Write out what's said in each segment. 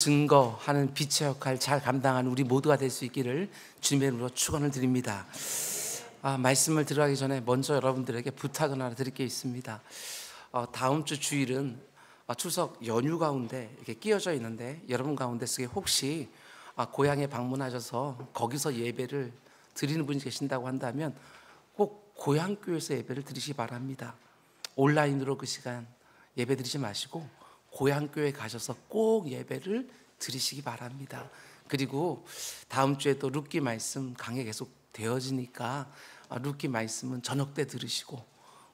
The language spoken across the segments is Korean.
증거하는 빛의 역할 잘 감당하는 우리 모두가 될 수 있기를 주님의 이름으로 축원을 드립니다. 말씀을 들어가기 전에 먼저 여러분들에게 부탁을 하나 드릴 게 있습니다. 다음 주 주일은 추석 연휴 가운데 이렇게 끼어져 있는데, 여러분 가운데서 혹시 고향에 방문하셔서 거기서 예배를 드리는 분이 계신다고 한다면 꼭 고향교회에서 예배를 드리시기 바랍니다. 온라인으로 그 시간 예배 드리지 마시고 고향교회 가셔서 꼭 예배를 드리시기 바랍니다. 그리고 다음 주에도 룻기 말씀 강해 계속 되어지니까 룻기 말씀은 저녁 때 들으시고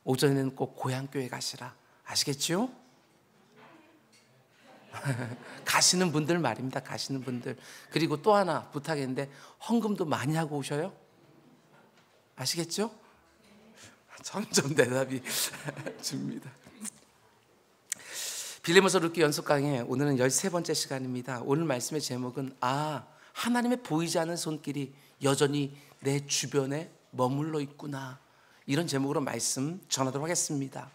오전에는 꼭 고향교회 가시라. 아시겠죠? 가시는 분들 말입니다. 가시는 분들. 그리고 또 하나 부탁인데, 헌금도 많이 하고 오셔요. 아시겠죠? 점점 대답이 줍니다. 빌레몬서 룻기 연속 강의, 오늘은 13번째 시간입니다. 오늘 말씀의 제목은 하나님의 보이지 않는 손길이 여전히 내 주변에 머물러 있구나, 이런 제목으로 말씀 전하도록 하겠습니다.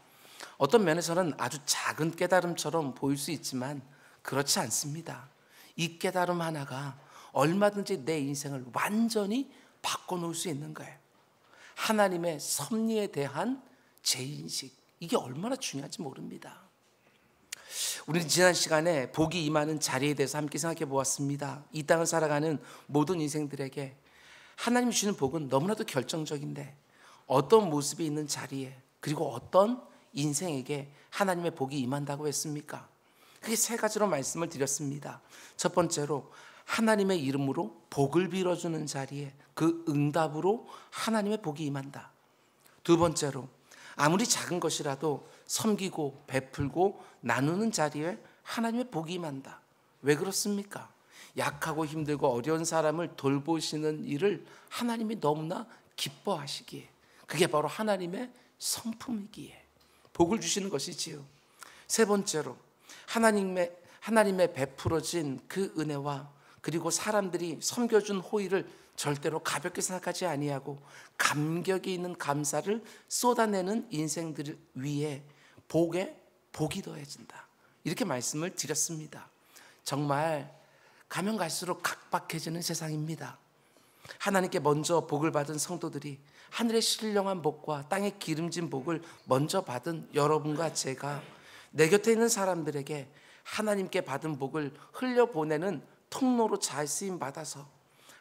어떤 면에서는 아주 작은 깨달음처럼 보일 수 있지만 그렇지 않습니다. 이 깨달음 하나가 얼마든지 내 인생을 완전히 바꿔놓을 수 있는 거예요. 하나님의 섭리에 대한 재인식, 이게 얼마나 중요한지 모릅니다. 우리는 지난 시간에 복이 임하는 자리에 대해서 함께 생각해 보았습니다. 이 땅을 살아가는 모든 인생들에게 하나님이 주시는 복은 너무나도 결정적인데, 어떤 모습이 있는 자리에, 그리고 어떤 인생에게 하나님의 복이 임한다고 했습니까? 그게 세 가지로 말씀을 드렸습니다. 첫 번째로, 하나님의 이름으로 복을 빌어주는 자리에 그 응답으로 하나님의 복이 임한다. 두 번째로, 아무리 작은 것이라도 섬기고 베풀고 나누는 자리에 하나님의 복이 임한다. 왜 그렇습니까? 약하고 힘들고 어려운 사람을 돌보시는 일을 하나님이 너무나 기뻐하시기에, 그게 바로 하나님의 성품이기에 복을 주시는 것이지요. 세 번째로, 하나님의 베풀어진 그 은혜와 그리고 사람들이 섬겨준 호의를 절대로 가볍게 생각하지 아니하고 감격이 있는 감사를 쏟아내는 인생들 위에 복이 더해진다, 이렇게 말씀을 드렸습니다. 정말 가면 갈수록 각박해지는 세상입니다. 하나님께 먼저 복을 받은 성도들이 하늘의 신령한 복과 땅의 기름진 복을 먼저 받은 여러분과 제가 내 곁에 있는 사람들에게 하나님께 받은 복을 흘려보내는 통로로 잘 쓰임 받아서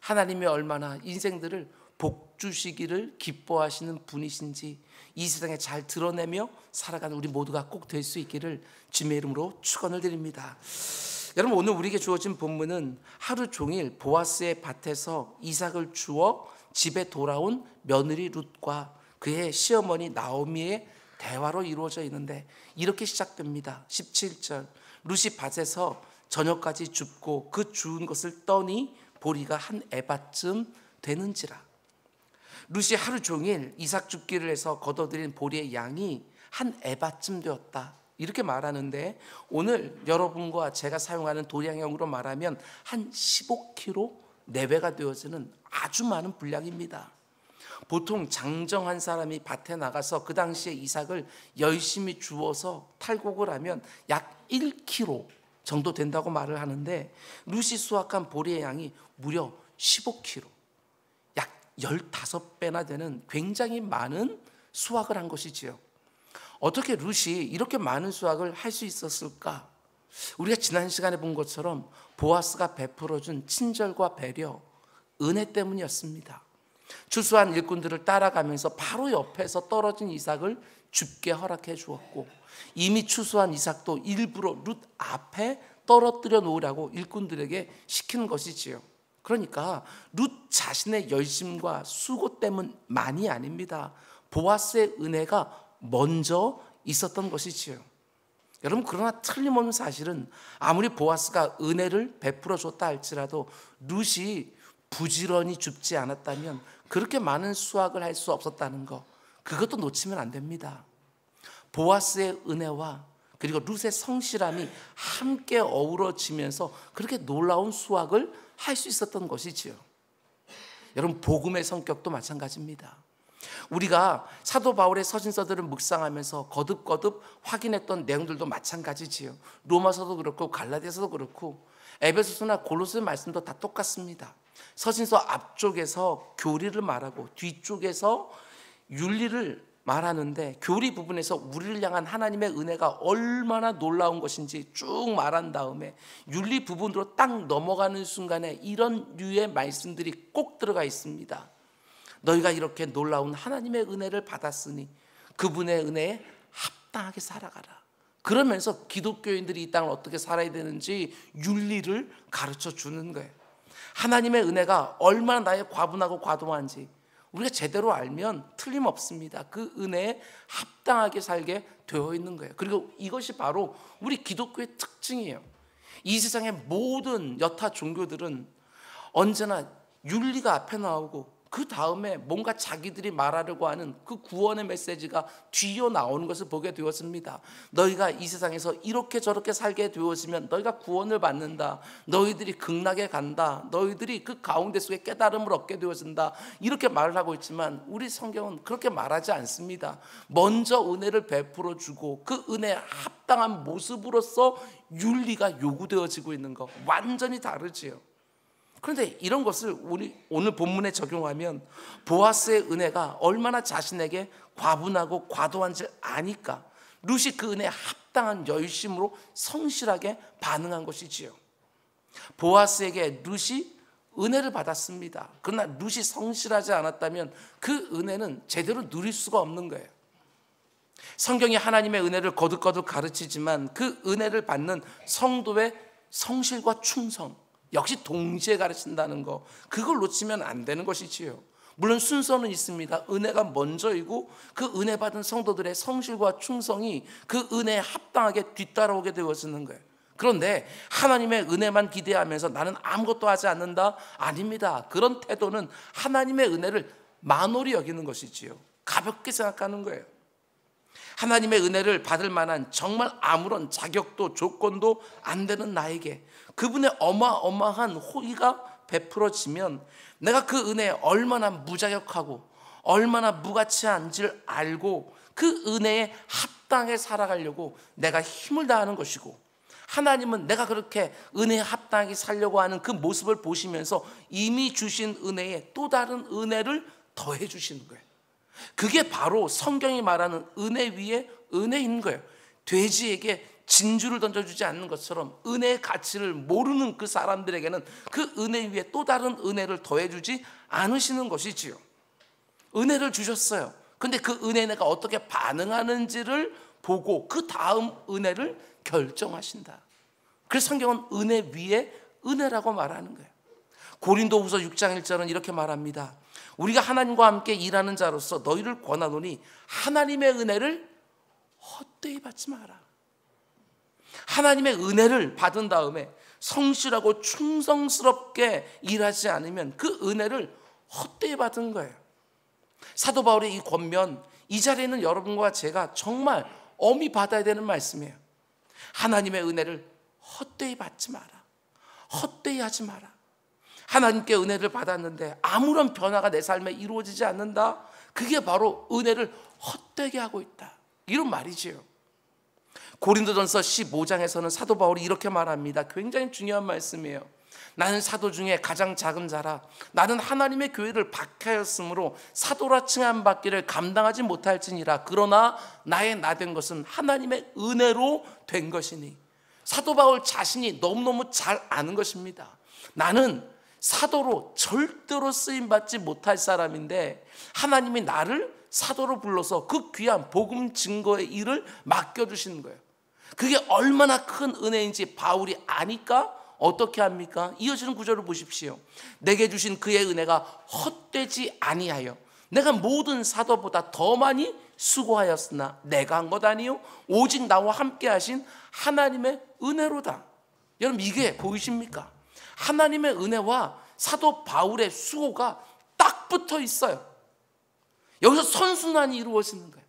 하나님이 얼마나 인생들을 복 주시기를 기뻐하시는 분이신지 이 세상에 잘 드러내며 살아가는 우리 모두가 꼭 될 수 있기를 주님의 이름으로 축원을 드립니다. 여러분, 오늘 우리에게 주어진 본문은 하루 종일 보아스의 밭에서 이삭을 주워 집에 돌아온 며느리 룻과 그의 시어머니 나오미의 대화로 이루어져 있는데, 이렇게 시작됩니다. 17절, 룻이 밭에서 저녁까지 줍고 그 주운 것을 떠니 보리가 한 에바쯤 되는지라. 룻이 하루 종일 이삭 줍기를 해서 거둬들인 보리의 양이 한 에바쯤 되었다, 이렇게 말하는데, 오늘 여러분과 제가 사용하는 도량형으로 말하면 한 15kg 내외가 되어지는 아주 많은 분량입니다. 보통 장정한 사람이 밭에 나가서 그 당시에 이삭을 열심히 주워서 탈곡을 하면 약 1kg 정도 된다고 말을 하는데, 룻이 수확한 보리의 양이 무려 15kg, 약 15배나 되는 굉장히 많은 수확을 한 것이지요. 어떻게 룻이 이렇게 많은 수확을 할 수 있었을까? 우리가 지난 시간에 본 것처럼 보아스가 베풀어준 친절과 배려, 은혜 때문이었습니다. 추수한 일꾼들을 따라가면서 바로 옆에서 떨어진 이삭을 줍게 허락해 주었고, 이미 추수한 이삭도 일부러 룻 앞에 떨어뜨려 놓으라고 일꾼들에게 시키는 것이지요. 그러니까 룻 자신의 열심과 수고 때문만이 아닙니다. 보아스의 은혜가 먼저 있었던 것이지요. 여러분, 그러나 틀림없는 사실은 아무리 보아스가 은혜를 베풀어 줬다 할지라도 룻이 부지런히 줍지 않았다면 그렇게 많은 수확을 할 수 없었다는 것, 그것도 놓치면 안 됩니다. 보아스의 은혜와 그리고 룻의 성실함이 함께 어우러지면서 그렇게 놀라운 수확을 할 수 있었던 것이지요. 여러분, 복음의 성격도 마찬가지입니다. 우리가 사도 바울의 서신서들을 묵상하면서 거듭거듭 확인했던 내용들도 마찬가지지요. 로마서도 그렇고 갈라디아서도 그렇고 에베소서나 골로새 말씀도 다 똑같습니다. 서신서 앞쪽에서 교리를 말하고 뒤쪽에서 윤리를 말하는데, 교리 부분에서 우리를 향한 하나님의 은혜가 얼마나 놀라운 것인지 쭉 말한 다음에 윤리 부분으로 딱 넘어가는 순간에 이런 류의 말씀들이 꼭 들어가 있습니다. 너희가 이렇게 놀라운 하나님의 은혜를 받았으니 그분의 은혜에 합당하게 살아가라. 그러면서 기독교인들이 이 땅을 어떻게 살아야 되는지 윤리를 가르쳐 주는 거예요. 하나님의 은혜가 얼마나 나의 과분하고 과도한지 우리가 제대로 알면 틀림없습니다. 그 은혜에 합당하게 살게 되어 있는 거예요. 그리고 이것이 바로 우리 기독교의 특징이에요. 이 세상의 모든 여타 종교들은 언제나 윤리가 앞에 나오고 그 다음에 뭔가 자기들이 말하려고 하는 그 구원의 메시지가 뒤어 나오는 것을 보게 되었습니다. 너희가 이 세상에서 이렇게 저렇게 살게 되었으면 너희가 구원을 받는다. 너희들이 극락에 간다. 너희들이 그 가운데 속에 깨달음을 얻게 되어진다. 이렇게 말을 하고 있지만 우리 성경은 그렇게 말하지 않습니다. 먼저 은혜를 베풀어 주고 그 은혜에 합당한 모습으로서 윤리가 요구되어지고 있는 것 완전히 다르지요. 그런데 이런 것을 우리 오늘 본문에 적용하면 보아스의 은혜가 얼마나 자신에게 과분하고 과도한지 아니까 룻이 그 은혜에 합당한 열심으로 성실하게 반응한 것이지요. 보아스에게 룻이 은혜를 받았습니다. 그러나 룻이 성실하지 않았다면 그 은혜는 제대로 누릴 수가 없는 거예요. 성경이 하나님의 은혜를 거듭거듭 가르치지만 그 은혜를 받는 성도의 성실과 충성 역시 동시에 가르친다는 거, 그걸 놓치면 안 되는 것이지요. 물론 순서는 있습니다. 은혜가 먼저이고 그 은혜 받은 성도들의 성실과 충성이 그 은혜에 합당하게 뒤따라오게 되어지는 거예요. 그런데 하나님의 은혜만 기대하면서 나는 아무것도 하지 않는다? 아닙니다. 그런 태도는 하나님의 은혜를 만홀히 여기는 것이지요. 가볍게 생각하는 거예요. 하나님의 은혜를 받을 만한 정말 아무런 자격도 조건도 안 되는 나에게 그분의 어마어마한 호의가 베풀어지면 내가 그 은혜에 얼마나 무자격하고 얼마나 무가치한지를 알고 그 은혜에 합당하게 살아가려고 내가 힘을 다하는 것이고, 하나님은 내가 그렇게 은혜에 합당하게 살려고 하는 그 모습을 보시면서 이미 주신 은혜에 또 다른 은혜를 더해 주시는 거예요. 그게 바로 성경이 말하는 은혜 위에 은혜인 거예요. 돼지에게 진주를 던져주지 않는 것처럼 은혜의 가치를 모르는 그 사람들에게는 그 은혜 위에 또 다른 은혜를 더해주지 않으시는 것이지요. 은혜를 주셨어요. 근데 그 은혜에 내가 어떻게 반응하는지를 보고 그 다음 은혜를 결정하신다. 그래서 성경은 은혜 위에 은혜라고 말하는 거예요. 고린도후서 6장 1절은 이렇게 말합니다. 우리가 하나님과 함께 일하는 자로서 너희를 권하노니 하나님의 은혜를 헛되이 받지 마라. 하나님의 은혜를 받은 다음에 성실하고 충성스럽게 일하지 않으면 그 은혜를 헛되이 받은 거예요. 사도 바울의 이 권면, 이 자리에 있는 여러분과 제가 정말 엄히 받아야 되는 말씀이에요. 하나님의 은혜를 헛되이 받지 마라. 헛되이 하지 마라. 하나님께 은혜를 받았는데 아무런 변화가 내 삶에 이루어지지 않는다? 그게 바로 은혜를 헛되게 하고 있다. 이런 말이지요. 고린도전서 15장에서는 사도 바울이 이렇게 말합니다. 굉장히 중요한 말씀이에요. 나는 사도 중에 가장 작은 자라. 나는 하나님의 교회를 박해하였으므로 사도라 칭함 받기를 감당하지 못할지니라. 그러나 나의 나된 것은 하나님의 은혜로 된 것이니. 사도 바울 자신이 너무너무 잘 아는 것입니다. 나는 사도로 절대로 쓰임받지 못할 사람인데 하나님이 나를 사도로 불러서 그 귀한 복음 증거의 일을 맡겨주시는 거예요. 그게 얼마나 큰 은혜인지 바울이 아니까 어떻게 합니까? 이어지는 구절을 보십시오. 내게 주신 그의 은혜가 헛되지 아니하여 내가 모든 사도보다 더 많이 수고하였으나 내가 한 것 아니요 오직 나와 함께 하신 하나님의 은혜로다. 여러분 이게 보이십니까? 하나님의 은혜와 사도 바울의 수고가 딱 붙어 있어요. 여기서 선순환이 이루어지는 거예요.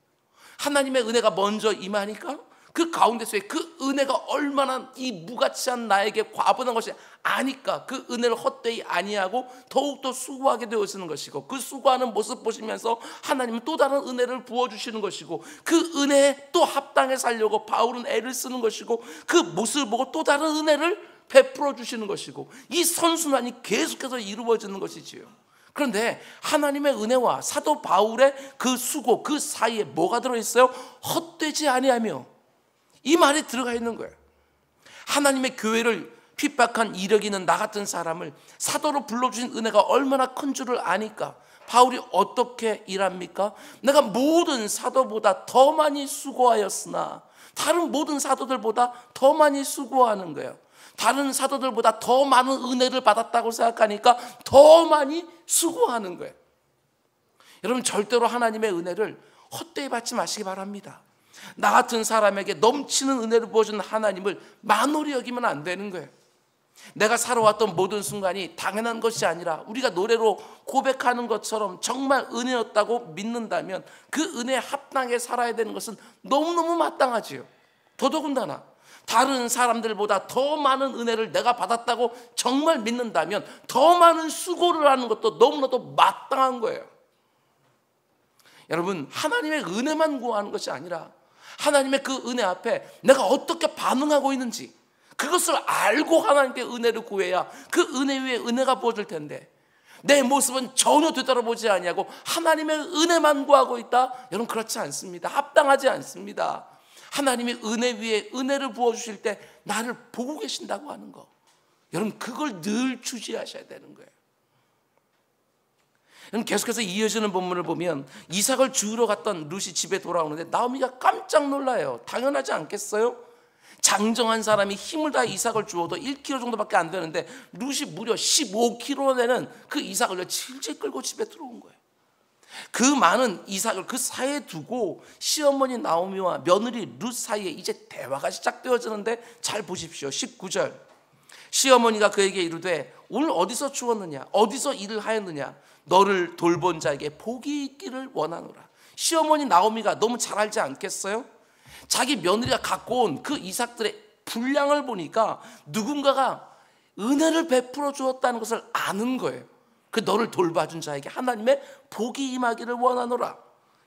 하나님의 은혜가 먼저 임하니까 그 가운데 속에 그 은혜가 얼마나 이 무가치한 나에게 과분한 것이 아니까 그 은혜를 헛되이 아니하고 더욱더 수고하게 되어지는 것이고, 그 수고하는 모습 보시면서 하나님은 또 다른 은혜를 부어주시는 것이고, 그 은혜에 또 합당해 살려고 바울은 애를 쓰는 것이고, 그 모습을 보고 또 다른 은혜를 베풀어 주시는 것이고 이 선순환이 계속해서 이루어지는 것이지요. 그런데 하나님의 은혜와 사도 바울의 그 수고 그 사이에 뭐가 들어있어요? 헛되지 아니하며, 이 말이 들어가 있는 거예요. 하나님의 교회를 핍박한 이력 있는 나 같은 사람을 사도로 불러주신 은혜가 얼마나 큰 줄을 아니까 바울이 어떻게 일합니까? 내가 모든 사도보다 더 많이 수고하였으나, 다른 모든 사도들보다 더 많이 수고하는 거예요. 다른 사도들보다 더 많은 은혜를 받았다고 생각하니까 더 많이 수고하는 거예요. 여러분, 절대로 하나님의 은혜를 헛되이 받지 마시기 바랍니다. 나 같은 사람에게 넘치는 은혜를 부어주는 하나님을 만홀히 여기면 안 되는 거예요. 내가 살아왔던 모든 순간이 당연한 것이 아니라 우리가 노래로 고백하는 것처럼 정말 은혜였다고 믿는다면 그 은혜에 합당하게 살아야 되는 것은 너무너무 마땅하지요. 더더군다나 다른 사람들보다 더 많은 은혜를 내가 받았다고 정말 믿는다면 더 많은 수고를 하는 것도 너무나도 마땅한 거예요. 여러분, 하나님의 은혜만 구하는 것이 아니라 하나님의 그 은혜 앞에 내가 어떻게 반응하고 있는지 그것을 알고 하나님께 은혜를 구해야 그 은혜 위에 은혜가 부어질 텐데, 내 모습은 전혀 되돌아보지 아니하고 하나님의 은혜만 구하고 있다? 여러분, 그렇지 않습니다. 합당하지 않습니다. 하나님의 은혜 위에 은혜를 부어주실 때 나를 보고 계신다고 하는 거, 여러분, 그걸 늘 주시하셔야 되는 거예요. 여러분, 계속해서 이어지는 본문을 보면 이삭을 주우러 갔던 룻이 집에 돌아오는데 나오미가 깜짝 놀라요. 당연하지 않겠어요? 장정한 사람이 힘을 다해 이삭을 주어도 1kg 정도밖에 안 되는데 룻이 무려 15kg 되는 그 이삭을 질질 끌고 집에 들어온 거예요. 그 많은 이삭을 그 사이에 두고 시어머니 나오미와 며느리 룻 사이에 이제 대화가 시작되어지는데 잘 보십시오. 19절, 시어머니가 그에게 이르되 오늘 어디서 주웠느냐, 어디서 일을 하였느냐, 너를 돌본 자에게 복이 있기를 원하노라. 시어머니 나오미가 너무 잘 알지 않겠어요? 자기 며느리가 갖고 온 그 이삭들의 분량을 보니까 누군가가 은혜를 베풀어 주었다는 것을 아는 거예요. 그 너를 돌봐준 자에게 하나님의 복이 임하기를 원하노라,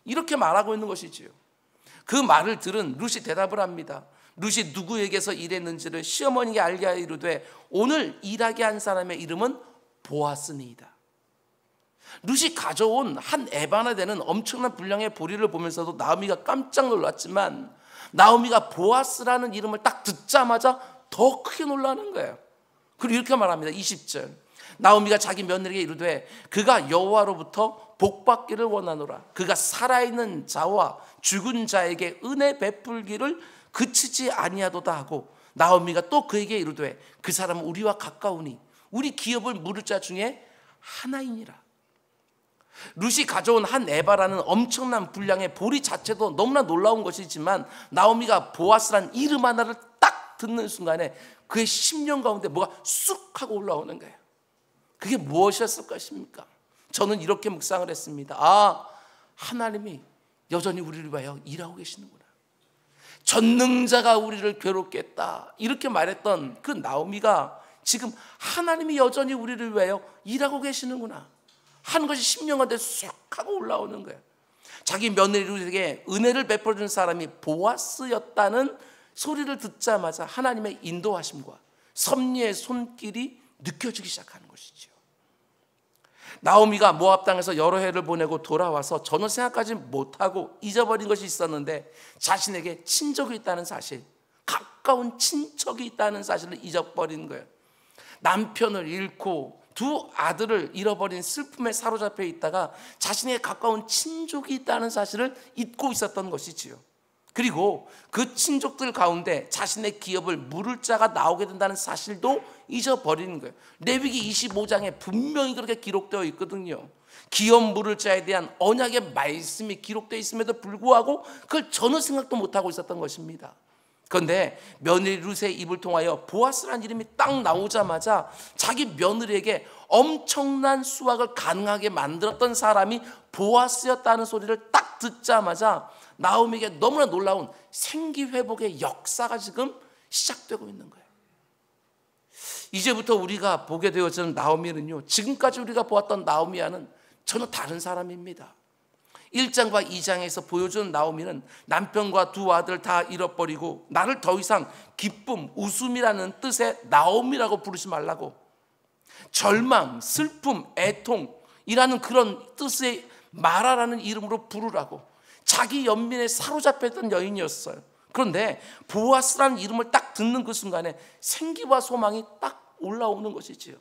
이렇게 말하고 있는 것이지요. 그 말을 들은 룻이 대답을 합니다. 룻이 누구에게서 일했는지를 시어머니에게 알게 하여 이르되 오늘 일하게 한 사람의 이름은 보아스니이다. 룻이 가져온 한 에바나 되는 엄청난 분량의 보리를 보면서도 나오미가 깜짝 놀랐지만 나오미가 보아스라는 이름을 딱 듣자마자 더 크게 놀라는 거예요. 그리고 이렇게 말합니다. 20절, 나오미가 자기 며느리에게 이르되 그가 여호와로부터 복받기를 원하노라. 그가 살아있는 자와 죽은 자에게 은혜 베풀기를 그치지 아니하도다 하고, 나오미가 또 그에게 이르되 그 사람은 우리와 가까우니 우리 기업을 물을 자 중에 하나이니라. 룻이 가져온 한 에바라는 엄청난 분량의 보리 자체도 너무나 놀라운 것이지만 나오미가 보아스란 이름 하나를 딱 듣는 순간에 그의 심령 가운데 뭐가 쑥 하고 올라오는 거예요. 그게 무엇이었을 것입니까? 저는 이렇게 묵상을 했습니다. 아, 하나님이 여전히 우리를 위하여 일하고 계시는구나. 전능자가 우리를 괴롭게 했다, 이렇게 말했던 그 나오미가 지금 하나님이 여전히 우리를 위하여 일하고 계시는구나 하는 것이 심령 가운데 쑥 하고 올라오는 거예요. 자기 며느리에게 은혜를 베풀어준 사람이 보아스였다는 소리를 듣자마자 하나님의 인도하심과 섭리의 손길이 느껴지기 시작하는 것이죠. 나오미가 모압 땅에서 여러 해를 보내고 돌아와서 전혀 생각하지 못하고 잊어버린 것이 있었는데, 자신에게 친족이 있다는 사실, 가까운 친척이 있다는 사실을 잊어버린 거예요. 남편을 잃고 두 아들을 잃어버린 슬픔에 사로잡혀 있다가 자신에게 가까운 친족이 있다는 사실을 잊고 있었던 것이지요. 그리고 그 친족들 가운데 자신의 기업을 물을 자가 나오게 된다는 사실도 잊어버리는 거예요. 레위기 25장에 분명히 그렇게 기록되어 있거든요. 기업 물을 자에 대한 언약의 말씀이 기록되어 있음에도 불구하고 그걸 전혀 생각도 못하고 있었던 것입니다. 그런데 며느리 룻의 입을 통하여 보아스라는 이름이 딱 나오자마자 자기 며느리에게 엄청난 수확을 가능하게 만들었던 사람이 보아스였다는 소리를 딱 듣자마자 나오미에게 너무나 놀라운 생기회복의 역사가 지금 시작되고 있는 거예요. 이제부터 우리가 보게 되어지는 나오미는요, 지금까지 우리가 보았던 나오미와는 전혀 다른 사람입니다. 1장과 2장에서 보여주는 나오미는 남편과 두 아들 다 잃어버리고 나를 더 이상 기쁨, 웃음이라는 뜻의 나오미라고 부르지 말라고, 절망, 슬픔, 애통이라는 그런 뜻의 마라라는 이름으로 부르라고, 자기 연민에 사로잡혔던 여인이었어요. 그런데 보아스라는 이름을 딱 듣는 그 순간에 생기와 소망이 딱 올라오는 것이지요.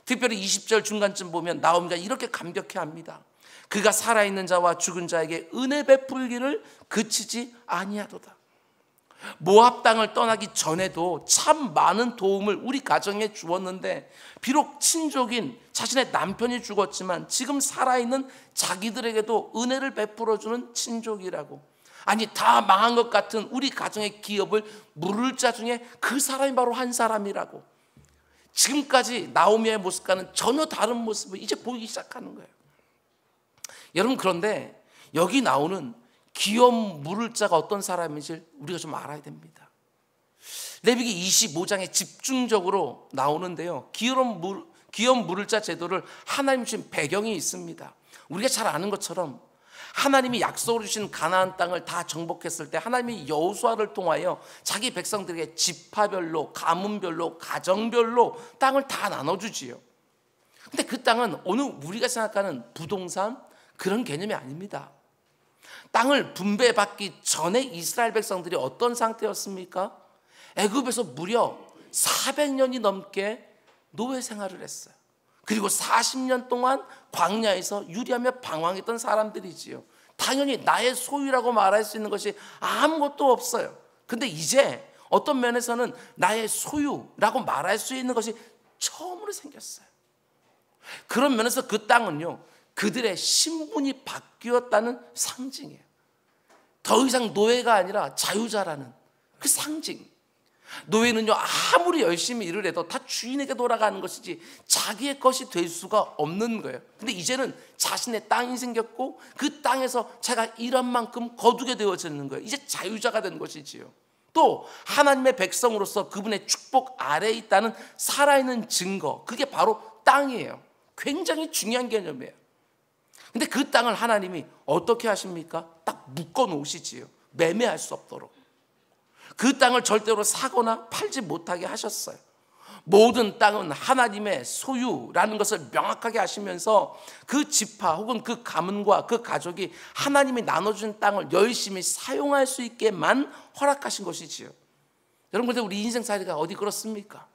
특별히 20절 중간쯤 보면 나오미가 이렇게 감격해합니다. 그가 살아있는 자와 죽은 자에게 은혜 베풀기를 그치지 아니하도다. 모압 땅을 떠나기 전에도 참 많은 도움을 우리 가정에 주었는데, 비록 친족인 자신의 남편이 죽었지만 지금 살아있는 자기들에게도 은혜를 베풀어주는 친족이라고. 아니, 다 망한 것 같은 우리 가정의 기업을 물을 자 중에 그 사람이 바로 한 사람이라고. 지금까지 나오미의 모습과는 전혀 다른 모습을 이제 보이기 시작하는 거예요. 여러분, 그런데 여기 나오는 기업 물을 자가 어떤 사람인지 우리가 좀 알아야 됩니다. 레위기 25장에 집중적으로 나오는데요, 기업 물을 자 제도를 하나님 주신 배경이 있습니다. 우리가 잘 아는 것처럼 하나님이 약속을 주신 가나안 땅을 다 정복했을 때 하나님이 여호수아를 통하여 자기 백성들에게 지파별로, 가문별로, 가정별로 땅을 다 나눠주지요. 근데 그 땅은 오늘 우리가 생각하는 부동산 그런 개념이 아닙니다. 땅을 분배받기 전에 이스라엘 백성들이 어떤 상태였습니까? 애굽에서 무려 400년이 넘게 노예 생활을 했어요. 그리고 40년 동안 광야에서 유리하며 방황했던 사람들이지요. 당연히 나의 소유라고 말할 수 있는 것이 아무것도 없어요. 근데 이제 어떤 면에서는 나의 소유라고 말할 수 있는 것이 처음으로 생겼어요. 그런 면에서 그 땅은요, 그들의 신분이 바뀌었다는 상징이에요. 더 이상 노예가 아니라 자유자라는 그 상징. 노예는요, 아무리 열심히 일을 해도 다 주인에게 돌아가는 것이지 자기의 것이 될 수가 없는 거예요. 근데 이제는 자신의 땅이 생겼고 그 땅에서 자기가 일한 만큼 거두게 되어지는 거예요. 이제 자유자가 된 것이지요. 또 하나님의 백성으로서 그분의 축복 아래에 있다는 살아있는 증거, 그게 바로 땅이에요. 굉장히 중요한 개념이에요. 근데 그 땅을 하나님이 어떻게 하십니까? 딱 묶어 놓으시지요. 매매할 수 없도록. 그 땅을 절대로 사거나 팔지 못하게 하셨어요. 모든 땅은 하나님의 소유라는 것을 명확하게 하시면서 그 지파 혹은 그 가문과 그 가족이 하나님이 나눠준 땅을 열심히 사용할 수 있게만 허락하신 것이지요. 여러분, 근데 우리 인생살이가 어디 그렇습니까?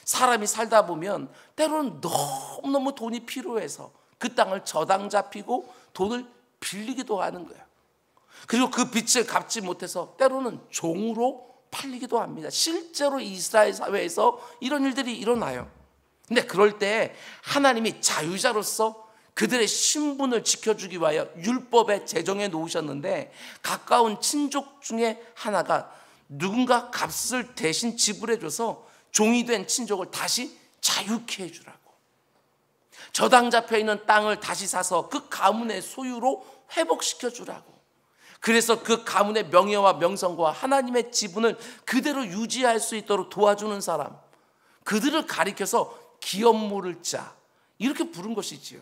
사람이 살다 보면 때로는 너무너무 돈이 필요해서 그 땅을 저당 잡히고 돈을 빌리기도 하는 거예요. 그리고 그 빚을 갚지 못해서 때로는 종으로 팔리기도 합니다. 실제로 이스라엘 사회에서 이런 일들이 일어나요. 근데 그럴 때 하나님이 자유자로서 그들의 신분을 지켜주기 위하여 율법에 제정해 놓으셨는데, 가까운 친족 중에 하나가 누군가 값을 대신 지불해줘서 종이 된 친족을 다시 자유케 해주라고. 저당 잡혀있는 땅을 다시 사서 그 가문의 소유로 회복시켜주라고. 그래서 그 가문의 명예와 명성과 하나님의 지분을 그대로 유지할 수 있도록 도와주는 사람, 그들을 가리켜서 기업 물을 자, 이렇게 부른 것이지요.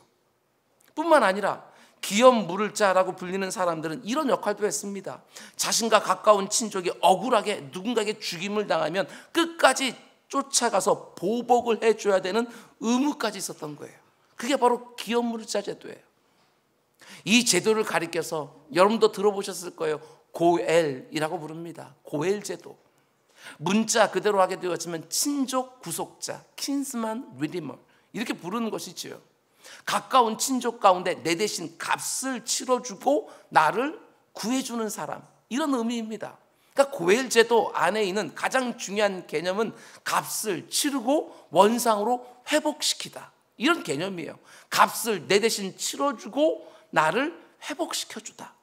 뿐만 아니라 기업 물을 자라고 불리는 사람들은 이런 역할도 했습니다. 자신과 가까운 친족이 억울하게 누군가에게 죽임을 당하면 끝까지 쫓아가서 보복을 해줘야 되는 의무까지 있었던 거예요. 그게 바로 기업 물을 자 제도예요. 이 제도를 가리켜서 여러분도 들어보셨을 거예요. 고엘이라고 부릅니다. 고엘 제도. 문자 그대로 하게 되었지만 친족 구속자, 킨스만 리디머, 이렇게 부르는 것이지요. 가까운 친족 가운데 내 대신 값을 치러주고 나를 구해주는 사람, 이런 의미입니다. 그러니까 고엘 제도 안에 있는 가장 중요한 개념은 값을 치르고 원상으로 회복시키다, 이런 개념이에요. 값을 내 대신 치러주고 나를 회복시켜주다.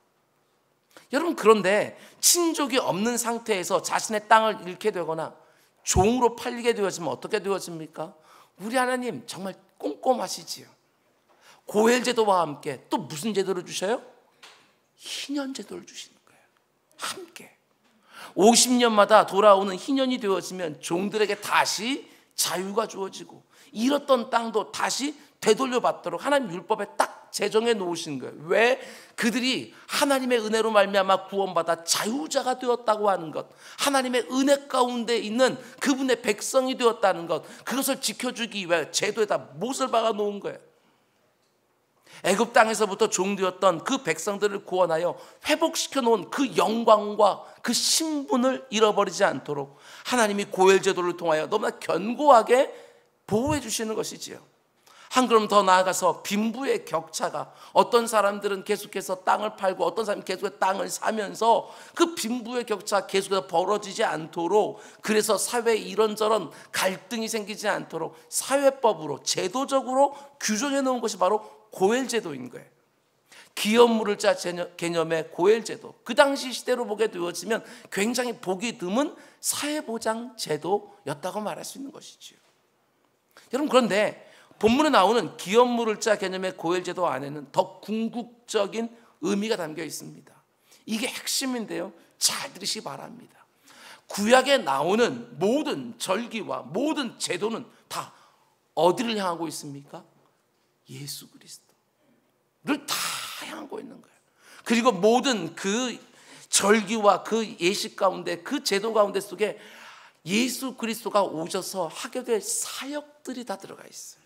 여러분, 그런데 친족이 없는 상태에서 자신의 땅을 잃게 되거나 종으로 팔리게 되어지면 어떻게 되어집니까? 우리 하나님 정말 꼼꼼하시지요. 고엘 제도와 함께 또 무슨 제도를 주셔요? 희년 제도를 주시는 거예요. 함께 50년마다 돌아오는 희년이 되어지면 종들에게 다시 자유가 주어지고 잃었던 땅도 다시 되돌려 받도록 하나님 율법에 딱 제정해 놓으신 거예요. 왜? 그들이 하나님의 은혜로 말미암아 구원받아 자유자가 되었다고 하는 것, 하나님의 은혜 가운데 있는 그분의 백성이 되었다는 것, 그것을 지켜주기 위해 제도에다 못을 박아 놓은 거예요. 애굽 땅에서부터 종되었던 그 백성들을 구원하여 회복시켜 놓은 그 영광과 그 신분을 잃어버리지 않도록 하나님이 고엘 제도를 통하여 너무나 견고하게 보호해 주시는 것이지요. 한 걸음 더 나아가서 빈부의 격차가, 어떤 사람들은 계속해서 땅을 팔고 어떤 사람은 계속해서 땅을 사면서 그 빈부의 격차 계속해서 벌어지지 않도록, 그래서 사회에 이런저런 갈등이 생기지 않도록 사회법으로 제도적으로 규정해 놓은 것이 바로 고엘 제도인 거예요. 기업 물을 자 개념의 고엘 제도, 그 당시 시대로 보게 되어지면 굉장히 보기 드문 사회보장 제도였다고 말할 수 있는 것이지요. 여러분, 그런데 본문에 나오는 기업 물을 자 개념의 고엘 제도 안에는 더 궁극적인 의미가 담겨 있습니다. 이게 핵심인데요, 잘 들으시기 바랍니다. 구약에 나오는 모든 절기와 모든 제도는 다 어디를 향하고 있습니까? 예수 그리스도를 다 향하고 있는 거예요. 그리고 모든 그 절기와 그 예식 가운데, 그 제도 가운데 속에 예수 그리스도가 오셔서 하게 될 사역들이 다 들어가 있어요.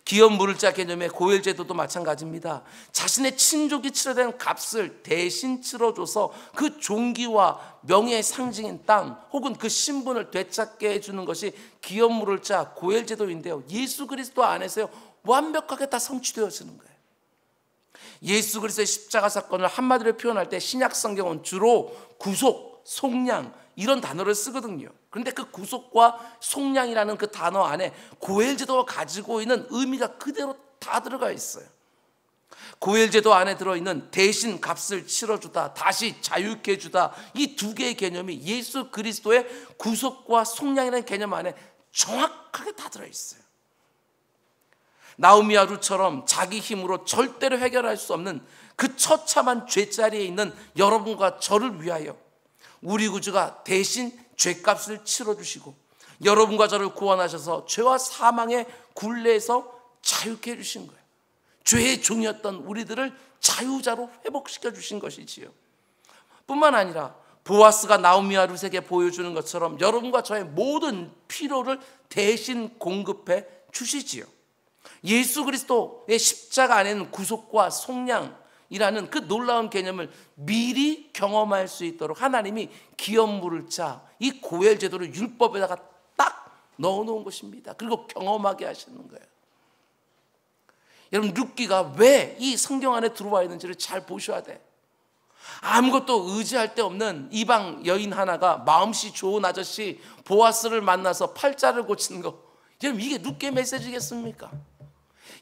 기업 물을 자 개념의 고엘 제도도 마찬가지입니다. 자신의 친족이 치러낸 값을 대신 치러줘서 그 종기와 명예의 상징인 땅 혹은 그 신분을 되찾게 해주는 것이 기업 물을 자 고엘 제도인데요, 예수 그리스도 안에서요 완벽하게 다 성취되어지는 거예요. 예수 그리스도의 십자가 사건을 한마디로 표현할 때 신약 성경은 주로 구속, 속량 이런 단어를 쓰거든요. 그런데 그 구속과 속량이라는 그 단어 안에 고엘 제도가 가지고 있는 의미가 그대로 다 들어가 있어요. 고엘 제도 안에 들어있는 대신 값을 치러주다, 다시 자유케 해주다, 이 두 개의 개념이 예수 그리스도의 구속과 속량이라는 개념 안에 정확하게 다 들어있어요. 나오미와 룻처럼 자기 힘으로 절대로 해결할 수 없는 그 처참한 죄자리에 있는 여러분과 저를 위하여 우리 구주가 대신 죄값을 치러주시고 여러분과 저를 구원하셔서 죄와 사망의 굴레에서 자유케 해주신 거예요. 죄의 종이었던 우리들을 자유자로 회복시켜 주신 것이지요. 뿐만 아니라 보아스가 나오미와 룻에게 보여주는 것처럼 여러분과 저의 모든 필요를 대신 공급해 주시지요. 예수 그리스도의 십자가 안에는 구속과 속량이라는 그 놀라운 개념을 미리 경험할 수 있도록 하나님이 기업 물을 자 이 고엘 제도를 율법에다가 딱 넣어놓은 것입니다. 그리고 경험하게 하시는 거예요. 여러분, 룻기가 왜 이 성경 안에 들어와 있는지를 잘 보셔야 돼. 아무것도 의지할 데 없는 이방 여인 하나가 마음씨 좋은 아저씨 보아스를 만나서 팔자를 고치는 거, 여러분 이게 룻기의 메시지겠습니까?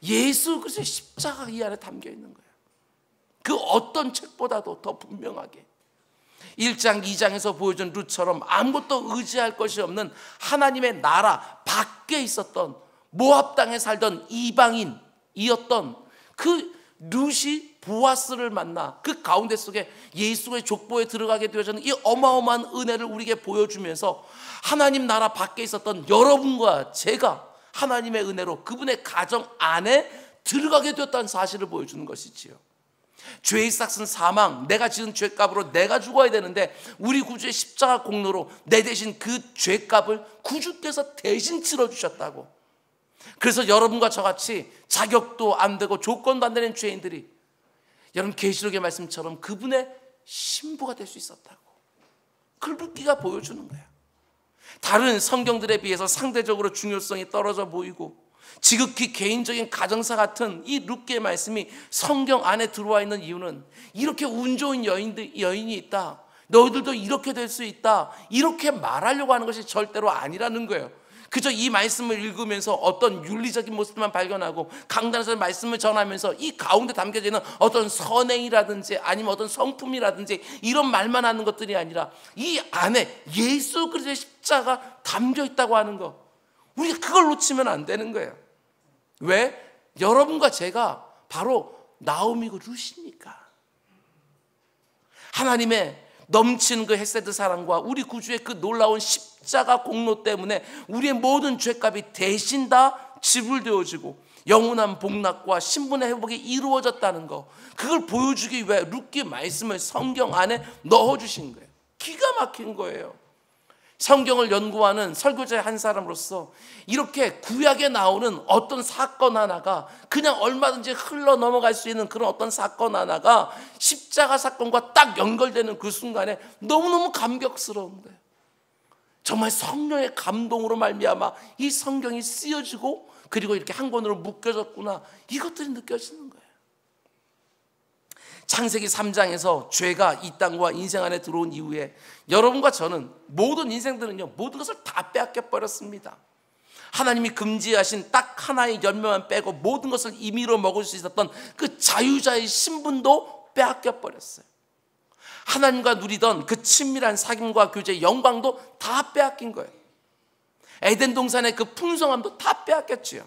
예수 그리스도의 십자가 이 안에 담겨 있는 거예요. 그 어떤 책보다도 더 분명하게 1장 2장에서 보여준 룻처럼 아무것도 의지할 것이 없는 하나님의 나라 밖에 있었던 모압 땅에 살던 이방인이었던 그 룻이 보아스를 만나 그 가운데 속에 예수의 족보에 들어가게 되어지는 이 어마어마한 은혜를 우리에게 보여주면서 하나님 나라 밖에 있었던 여러분과 제가 하나님의 은혜로 그분의 가정 안에 들어가게 되었다는 사실을 보여주는 것이지요. 죄의 삭은 사망, 내가 지은 죄값으로 내가 죽어야 되는데 우리 구주의 십자가 공로로 내 대신 그 죄값을 구주께서 대신 치러주셨다고. 그래서 여러분과 저같이 자격도 안 되고 조건도 안 되는 죄인들이 여러분 계시록의 말씀처럼 그분의 신부가 될 수 있었다고. 그걸 룻기가 보여주는 거야. 다른 성경들에 비해서 상대적으로 중요성이 떨어져 보이고 지극히 개인적인 가정사 같은 이 룻기의 말씀이 성경 안에 들어와 있는 이유는 이렇게 운 좋은 여인이 있다, 너희들도 이렇게 될 수 있다, 이렇게 말하려고 하는 것이 절대로 아니라는 거예요. 그저 이 말씀을 읽으면서 어떤 윤리적인 모습만 발견하고 강단에서 말씀을 전하면서 이 가운데 담겨져 있는 어떤 선행이라든지 아니면 어떤 성품이라든지 이런 말만 하는 것들이 아니라 이 안에 예수 그리스도의 십자가 담겨 있다고 하는 거, 우리가 그걸 놓치면 안 되는 거예요. 왜? 여러분과 제가 바로 나오미고 룻이니까. 하나님의 넘치는 그 헤세드 사랑과 우리 구주의 그 놀라운 십자가 공로 때문에 우리의 모든 죄값이 대신 다 지불되어지고 영원한 복락과 신분의 회복이 이루어졌다는 거, 그걸 보여주기 위해 룻기 말씀을 성경 안에 넣어주신 거예요. 기가 막힌 거예요. 성경을 연구하는 설교자의 한 사람으로서 이렇게 구약에 나오는 어떤 사건 하나가 그냥 얼마든지 흘러 넘어갈 수 있는 그런 어떤 사건 하나가 십자가 사건과 딱 연결되는 그 순간에 너무너무 감격스러운 거예요. 정말 성령의 감동으로 말미암아 이 성경이 쓰여지고 그리고 이렇게 한 권으로 묶여졌구나, 이것들이 느껴지는 거예요. 창세기 3장에서 죄가 이 땅과 인생 안에 들어온 이후에 여러분과 저는 모든 인생들은요, 모든 것을 다 빼앗겨 버렸습니다. 하나님이 금지하신 딱 하나의 열매만 빼고 모든 것을 임의로 먹을 수 있었던 그 자유자의 신분도 빼앗겨 버렸어요. 하나님과 누리던 그 친밀한 사귐과 교제의 영광도 다 빼앗긴 거예요. 에덴 동산의 그 풍성함도 다 빼앗겼지요.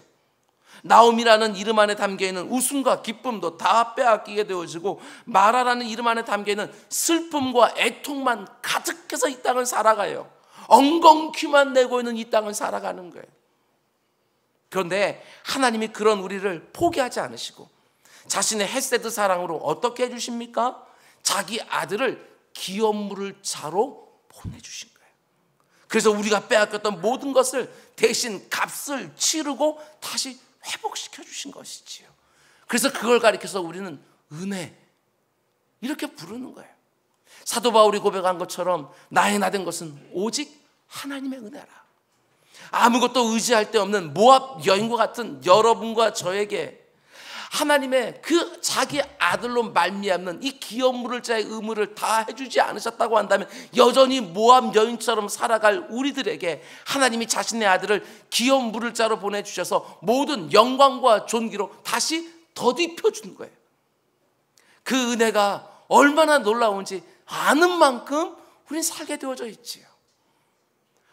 나옴이라는 이름 안에 담겨있는 웃음과 기쁨도 다 빼앗기게 되어지고, 마라라는 이름 안에 담겨있는 슬픔과 애통만 가득해서 이 땅을 살아가요. 엉겅퀴만 내고 있는 이 땅을 살아가는 거예요. 그런데 하나님이 그런 우리를 포기하지 않으시고 자신의 헤세드 사랑으로 어떻게 해주십니까? 자기 아들을 기업물을 자로 보내주신 거예요. 그래서 우리가 빼앗겼던 모든 것을 대신 값을 치르고 다시 회복시켜 주신 것이지요. 그래서 그걸 가리켜서 우리는 은혜, 이렇게 부르는 거예요. 사도 바울이 고백한 것처럼 나의 나 된 것은 오직 하나님의 은혜라. 아무것도 의지할 데 없는 모압 여인과 같은 여러분과 저에게 하나님의 그 자기 아들로 말미암는 이 기업물을 자의 의무를 다 해주지 않으셨다고 한다면 여전히 모압 여인처럼 살아갈 우리들에게 하나님이 자신의 아들을 기업물을 자로 보내주셔서 모든 영광과 존귀로 다시 더딥혀 준 거예요. 그 은혜가 얼마나 놀라운지 아는 만큼 우리는 살게 되어져 있지요.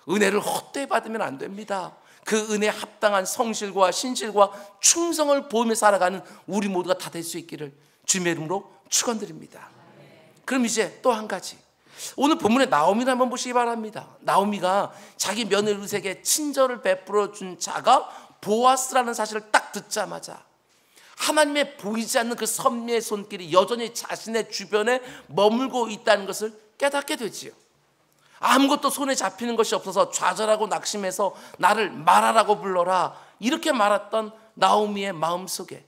은혜를 헛되이 받으면 안 됩니다. 그 은혜에 합당한 성실과 신실과 충성을 보이며 살아가는 우리 모두가 다 될 수 있기를 주님의 이름으로 축원드립니다. 그럼 이제 또 한 가지, 오늘 본문의 나오미를 한번 보시기 바랍니다. 나오미가 자기 며느리 룻에게 친절을 베풀어 준 자가 보아스라는 사실을 딱 듣자마자 하나님의 보이지 않는 그 섭리의 손길이 여전히 자신의 주변에 머물고 있다는 것을 깨닫게 되지요. 아무것도 손에 잡히는 것이 없어서 좌절하고 낙심해서 나를 마라라고 불러라, 이렇게 말했던 나오미의 마음속에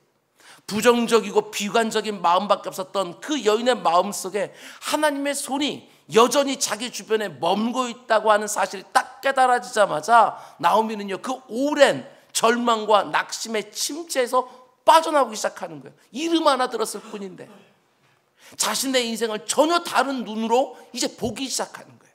부정적이고 비관적인 마음밖에 없었던 그 여인의 마음속에 하나님의 손이 여전히 자기 주변에 머물고 있다고 하는 사실이 딱 깨달아지자마자 나오미는요, 그 오랜 절망과 낙심의 침체에서 빠져나오기 시작하는 거예요. 이름 하나 들었을 뿐인데 자신의 인생을 전혀 다른 눈으로 이제 보기 시작하는 거예요.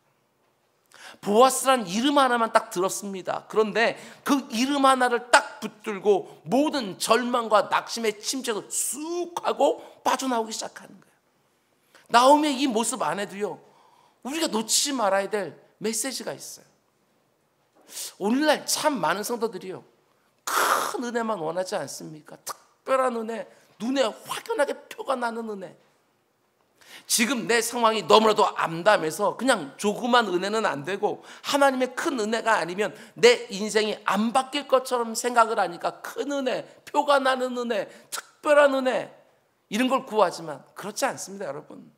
보아스라는 이름 하나만 딱 들었습니다. 그런데 그 이름 하나를 딱 붙들고 모든 절망과 낙심의 침체도 쑥 하고 빠져나오기 시작하는 거예요. 나오미의 이 모습 안에도요, 우리가 놓치지 말아야 될 메시지가 있어요. 오늘날 참 많은 성도들이요, 큰 은혜만 원하지 않습니까? 특별한 은혜, 눈에 확연하게 표가 나는 은혜. 지금 내 상황이 너무나도 암담해서 그냥 조그만 은혜는 안 되고 하나님의 큰 은혜가 아니면 내 인생이 안 바뀔 것처럼 생각을 하니까 큰 은혜, 표가 나는 은혜, 특별한 은혜, 이런 걸 구하지만 그렇지 않습니다, 여러분.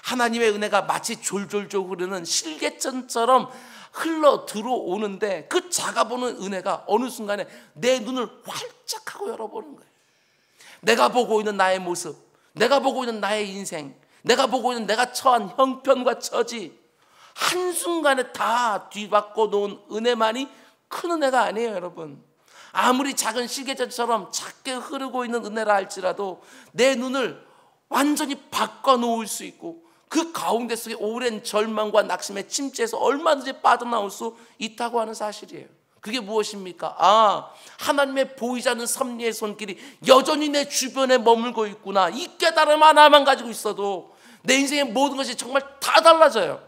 하나님의 은혜가 마치 졸졸졸 흐르는 실개천처럼 흘러 들어오는데 그 작아보는 은혜가 어느 순간에 내 눈을 활짝 하고 열어보는 거예요. 내가 보고 있는 나의 모습, 내가 보고 있는 나의 인생, 내가 보고 있는 내가 처한 형편과 처지, 한순간에 다 뒤바꿔 놓은 은혜만이 큰 은혜가 아니에요, 여러분. 아무리 작은 실개천처럼 작게 흐르고 있는 은혜라 할지라도 내 눈을 완전히 바꿔놓을 수 있고 그 가운데 속에 오랜 절망과 낙심의 침체에서 얼마든지 빠져나올 수 있다고 하는 사실이에요. 그게 무엇입니까? 하나님의 보이지 않는 섭리의 손길이 여전히 내 주변에 머물고 있구나. 이 깨달음 하나만 가지고 있어도 내 인생의 모든 것이 정말 다 달라져요.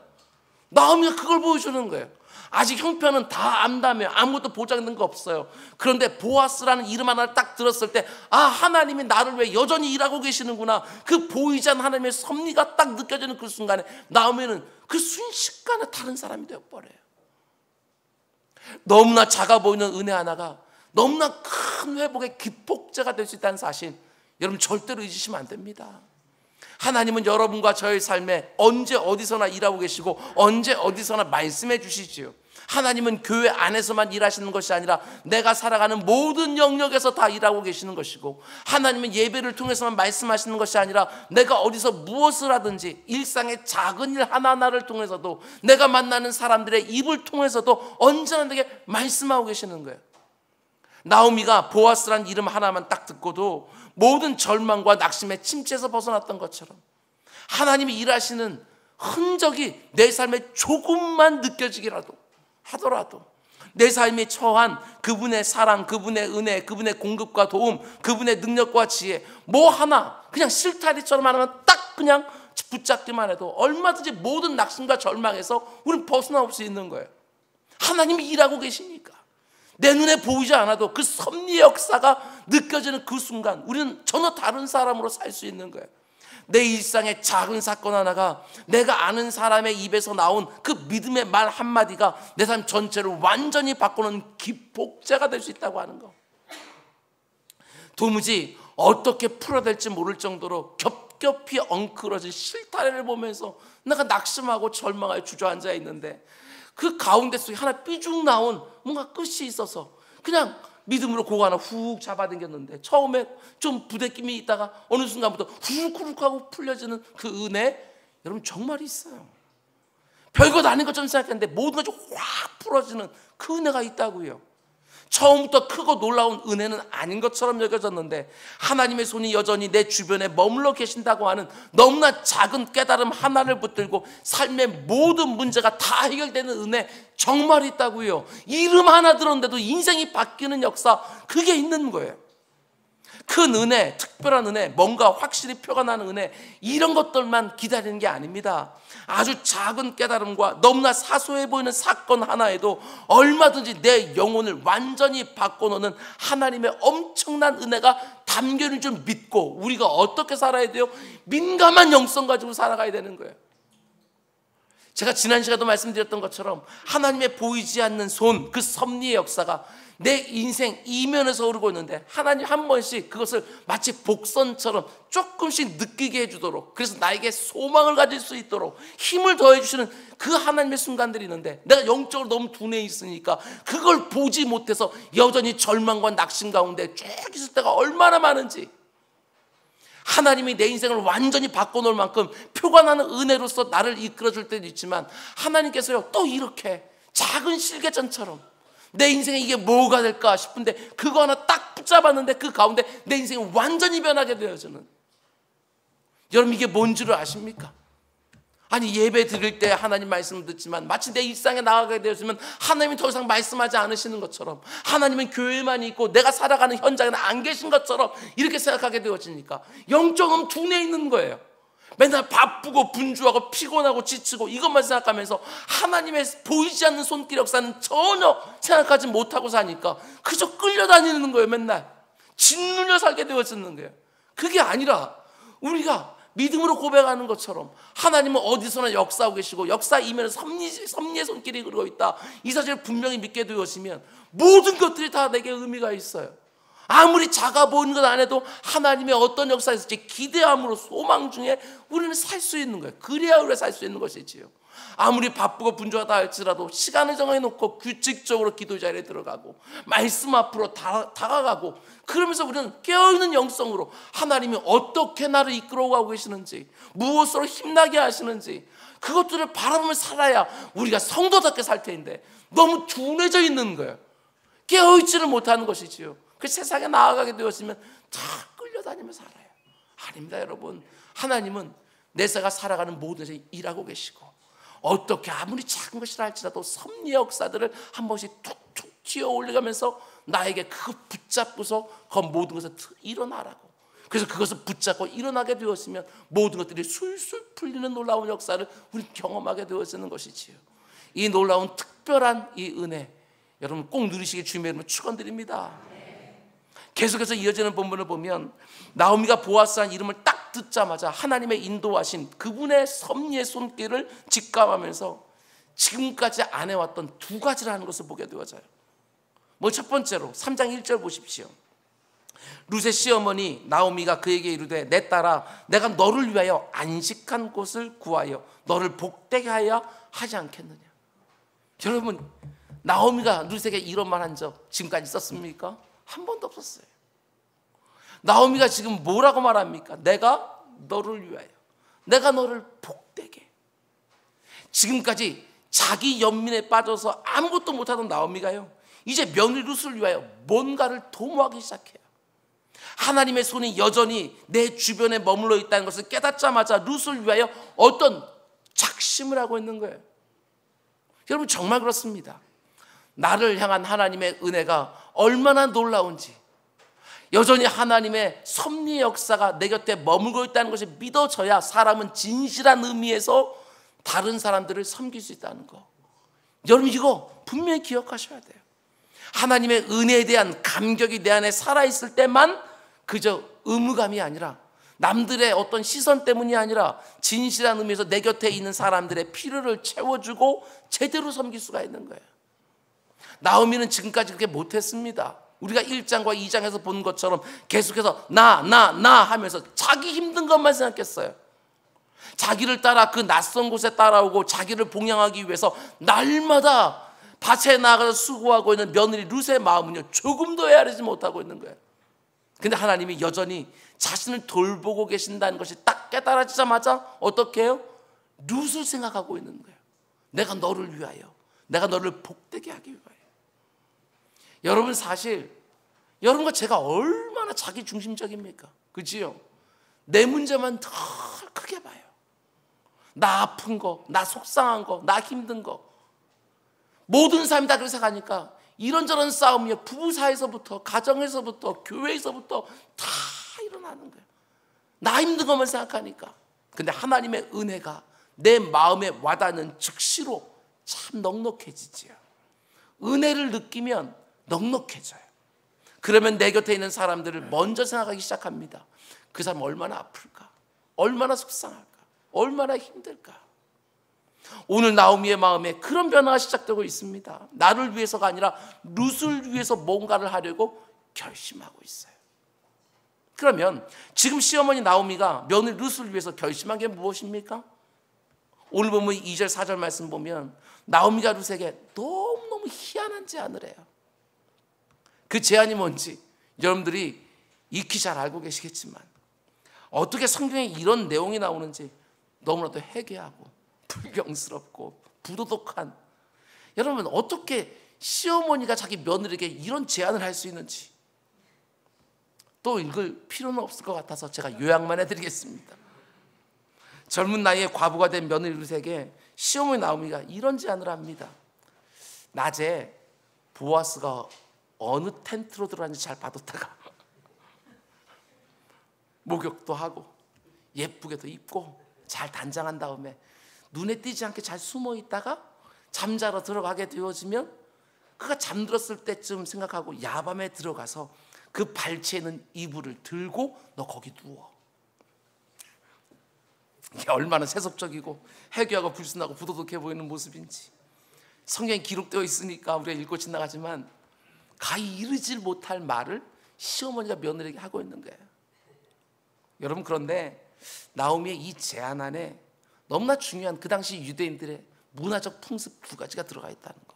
나오미가 그걸 보여주는 거예요. 아직 형편은 다 암담해요. 아무것도 보장된 거 없어요. 그런데 보아스라는 이름 하나를 딱 들었을 때 하나님이 나를 왜 여전히 일하고 계시는구나, 그 보이지 않는 하나님의 섭리가 딱 느껴지는 그 순간에 나오미는 그 순식간에 다른 사람이 되어버려요. 너무나 작아 보이는 은혜 하나가 너무나 큰 회복의 기폭제가 될 수 있다는 사실, 여러분 절대로 잊으시면 안 됩니다. 하나님은 여러분과 저의 삶에 언제 어디서나 일하고 계시고 언제 어디서나 말씀해 주시지요. 하나님은 교회 안에서만 일하시는 것이 아니라 내가 살아가는 모든 영역에서 다 일하고 계시는 것이고, 하나님은 예배를 통해서만 말씀하시는 것이 아니라 내가 어디서 무엇을 하든지 일상의 작은 일 하나하나를 통해서도, 내가 만나는 사람들의 입을 통해서도 언제나 내게 말씀하고 계시는 거예요. 나오미가 보아스란 이름 하나만 딱 듣고도 모든 절망과 낙심의 침체에서 벗어났던 것처럼, 하나님이 일하시는 흔적이 내 삶에 조금만 느껴지기라도 하더라도, 내 삶에 처한 그분의 사랑, 그분의 은혜, 그분의 공급과 도움, 그분의 능력과 지혜, 뭐 하나 그냥 실타리처럼 하나만 딱 그냥 붙잡기만 해도 얼마든지 모든 낙심과 절망에서 우리는 벗어나올 수 있는 거예요. 하나님이 일하고 계시니까. 내 눈에 보이지 않아도 그 섭리의 역사가 느껴지는 그 순간 우리는 전혀 다른 사람으로 살 수 있는 거예요. 내 일상의 작은 사건 하나가, 내가 아는 사람의 입에서 나온 그 믿음의 말 한마디가 내 삶 전체를 완전히 바꾸는 기폭제가 될 수 있다고 하는 거. 도무지 어떻게 풀어야 될지 모를 정도로 겹겹이 엉클어진 실타래를 보면서 내가 낙심하고 절망하여 주저앉아 있는데, 그 가운데 속에 하나 삐죽 나온 뭔가 끝이 있어서 그냥 믿음으로 그거 하나 훅 잡아당겼는데, 처음에 좀 부대낌이 있다가 어느 순간부터 후룩후룩 하고 풀려지는 그 은혜, 여러분 정말 있어요. 별것 아닌 것처럼 생각했는데 모든 것이 확 풀어지는 그 은혜가 있다고요. 처음부터 크고 놀라운 은혜는 아닌 것처럼 여겨졌는데 하나님의 손이 여전히 내 주변에 머물러 계신다고 하는 너무나 작은 깨달음 하나를 붙들고 삶의 모든 문제가 다 해결되는 은혜 정말 있다고요. 이름 하나 들었는데도 인생이 바뀌는 역사, 그게 있는 거예요. 큰 은혜, 특별한 은혜, 뭔가 확실히 표가 나는 은혜, 이런 것들만 기다리는 게 아닙니다. 아주 작은 깨달음과 너무나 사소해 보이는 사건 하나에도 얼마든지 내 영혼을 완전히 바꿔놓는 하나님의 엄청난 은혜가 담겨있는 줄 믿고, 우리가 어떻게 살아야 돼요? 민감한 영성 가지고 살아가야 되는 거예요. 제가 지난 시간에도 말씀드렸던 것처럼 하나님의 보이지 않는 손, 그 섭리의 역사가 내 인생 이면에서 오르고 있는데, 하나님 한 번씩 그것을 마치 복선처럼 조금씩 느끼게 해주도록, 그래서 나에게 소망을 가질 수 있도록 힘을 더해주시는 그 하나님의 순간들이 있는데, 내가 영적으로 너무 둔해 있으니까 그걸 보지 못해서 여전히 절망과 낙심 가운데 쭉 있을 때가 얼마나 많은지, 하나님이 내 인생을 완전히 바꿔놓을 만큼 표가 나는 은혜로서 나를 이끌어줄 때도 있지만, 하나님께서요 또 이렇게 작은 실개천처럼 내 인생에 이게 뭐가 될까 싶은데 그거 하나 딱 붙잡았는데 그 가운데 내 인생이 완전히 변하게 되어지는, 여러분 이게 뭔 줄 아십니까? 아니, 예배 드릴 때 하나님 말씀을 듣지만 마치 내 일상에 나가게 되었으면 하나님이 더 이상 말씀하지 않으시는 것처럼, 하나님은 교회만 있고 내가 살아가는 현장에는 안 계신 것처럼 이렇게 생각하게 되어지니까 영적은 둔해 있는 거예요. 맨날 바쁘고 분주하고 피곤하고 지치고 이것만 생각하면서 하나님의 보이지 않는 손길 역사는 전혀 생각하지 못하고 사니까 그저 끌려다니는 거예요. 맨날 짓눌려 살게 되어지는 거예요. 그게 아니라 우리가 믿음으로 고백하는 것처럼 하나님은 어디서나 역사하고 계시고 역사 이면에 섭리의 손길이 그러고 있다, 이 사실을 분명히 믿게 되어지면 모든 것들이 다 내게 의미가 있어요. 아무리 작아 보이는 것 안 해도 하나님의 어떤 역사가 있을지 기대함으로 소망 중에 우리는 살 수 있는 거예요. 그래야 우리가 살 수 있는 것이지요. 아무리 바쁘고 분주하다 할지라도 시간을 정해놓고 규칙적으로 기도 자리에 들어가고 말씀 앞으로 다가가고, 그러면서 우리는 깨어있는 영성으로 하나님이 어떻게 나를 이끌어가고 계시는지, 무엇으로 힘나게 하시는지 그것들을 바라보며 살아야 우리가 성도답게 살 텐데 너무 둔해져 있는 거예요. 깨어있지를 못하는 것이지요. 그 세상에 나아가게 되었으면 다 끌려다니며 살아요. 아닙니다, 여러분. 하나님은 내가 살아가는 모든 것에 일하고 계시고, 어떻게 아무리 작은 것이라 할지라도 섭리의 역사들을 한 번씩 툭툭 튀어 올려가면서 나에게 그거 붙잡고서 그 모든 것을 일어나라고. 그래서 그것을 붙잡고 일어나게 되었으면 모든 것들이 술술 풀리는 놀라운 역사를 우리 경험하게 되어지는 것이지요. 이 놀라운 특별한 이 은혜, 여러분 꼭 누리시길 주님의 이름으로 축원드립니다. 계속해서 이어지는 본문을 보면 나오미가 보아스라는 이름을 딱 듣자마자 하나님의 인도하신 그분의 섭리의 손길을 직감하면서 지금까지 안 해왔던 두 가지를 하는 것을 보게 되어져요. 뭐 첫 번째로 3장 1절 보십시오. 룻의 시어머니 나오미가 그에게 이르되 내 딸아 내가 너를 위하여 안식한 곳을 구하여 너를 복되게 하여 하지 않겠느냐. 여러분, 나오미가 룻에게 이런 말 한 적 지금까지 있었습니까? 한 번도 없었어요. 나오미가 지금 뭐라고 말합니까? 내가 너를 위하여, 내가 너를 복되게. 지금까지 자기 연민에 빠져서 아무것도 못하던 나오미가요, 이제 며느리 룻을 위하여 뭔가를 도모하기 시작해요. 하나님의 손이 여전히 내 주변에 머물러 있다는 것을 깨닫자마자 룻을 위하여 어떤 작심을 하고 있는 거예요. 여러분, 정말 그렇습니다. 나를 향한 하나님의 은혜가 얼마나 놀라운지, 여전히 하나님의 섭리의 역사가 내 곁에 머물고 있다는 것이 믿어져야 사람은 진실한 의미에서 다른 사람들을 섬길 수 있다는 거. 여러분, 이거 분명히 기억하셔야 돼요. 하나님의 은혜에 대한 감격이 내 안에 살아있을 때만 그저 의무감이 아니라, 남들의 어떤 시선 때문이 아니라 진실한 의미에서 내 곁에 있는 사람들의 필요를 채워주고 제대로 섬길 수가 있는 거예요. 나오미는 지금까지 그렇게 못했습니다. 우리가 1장과 2장에서 본 것처럼 계속해서 나 하면서 자기 힘든 것만 생각했어요. 자기를 따라 그 낯선 곳에 따라오고 자기를 봉양하기 위해서 날마다 밭에 나가서 수고하고 있는 며느리 룻의 마음은요, 조금도 헤아리지 못하고 있는 거예요. 근데 하나님이 여전히 자신을 돌보고 계신다는 것이 딱 깨달아지자마자 어떻게 해요? 룻을 생각하고 있는 거예요. 내가 너를 위하여, 내가 너를 복되게 하기 위하여. 여러분, 사실 여러분과 제가 얼마나 자기 중심적입니까? 그치요? 내 문제만 더 크게 봐요. 나 아픈 거, 나 속상한 거, 나 힘든 거, 모든 사람이 다 그렇게 생각하니까 이런저런 싸움이요, 부부 사이에서부터, 가정에서부터, 교회에서부터 다 일어나는 거예요. 나 힘든 것만 생각하니까. 근데 하나님의 은혜가 내 마음에 와닿는 즉시로 참 넉넉해지지요. 은혜를 느끼면 넉넉해져요. 그러면 내 곁에 있는 사람들을 먼저 생각하기 시작합니다. 그 사람 얼마나 아플까, 얼마나 속상할까, 얼마나 힘들까. 오늘 나오미의 마음에 그런 변화가 시작되고 있습니다. 나를 위해서가 아니라 룻을 위해서 뭔가를 하려고 결심하고 있어요. 그러면 지금 시어머니 나오미가 며느리 룻을 위해서 결심한 게 무엇입니까? 오늘 보면 2절 4절 말씀 보면 나오미가 룻에게 너무너무 희한한 제안을 해요. 그 제안이 뭔지 여러분들이 익히 잘 알고 계시겠지만, 어떻게 성경에 이런 내용이 나오는지 너무나도 해괴하고 불경스럽고 부도덕한, 여러분, 어떻게 시어머니가 자기 며느리에게 이런 제안을 할 수 있는지 또 읽을 필요는 없을 것 같아서 제가 요약만 해드리겠습니다. 젊은 나이에 과부가 된 며느리 룻에게 시어머니 나오미가 이런 제안을 합니다. 낮에 보아스가 어느 텐트로 들어왔는지 잘 봐뒀다가 목욕도 하고 예쁘게도 입고 잘 단장한 다음에 눈에 띄지 않게 잘 숨어 있다가 잠자러 들어가게 되어지면, 그가 잠들었을 때쯤 생각하고 야밤에 들어가서 그 발치에 있는 이불을 들고 너 거기 누워. 이게 얼마나 세속적이고 해괴하고 불순하고 부도덕해 보이는 모습인지 성경에 기록되어 있으니까 우리가 읽고 지나가지만, 가히 이르질 못할 말을 시어머니가 며느리에게 하고 있는 거예요. 여러분, 그런데 나오미의 이 제안 안에 너무나 중요한 그 당시 유대인들의 문화적 풍습 두 가지가 들어가 있다는 거.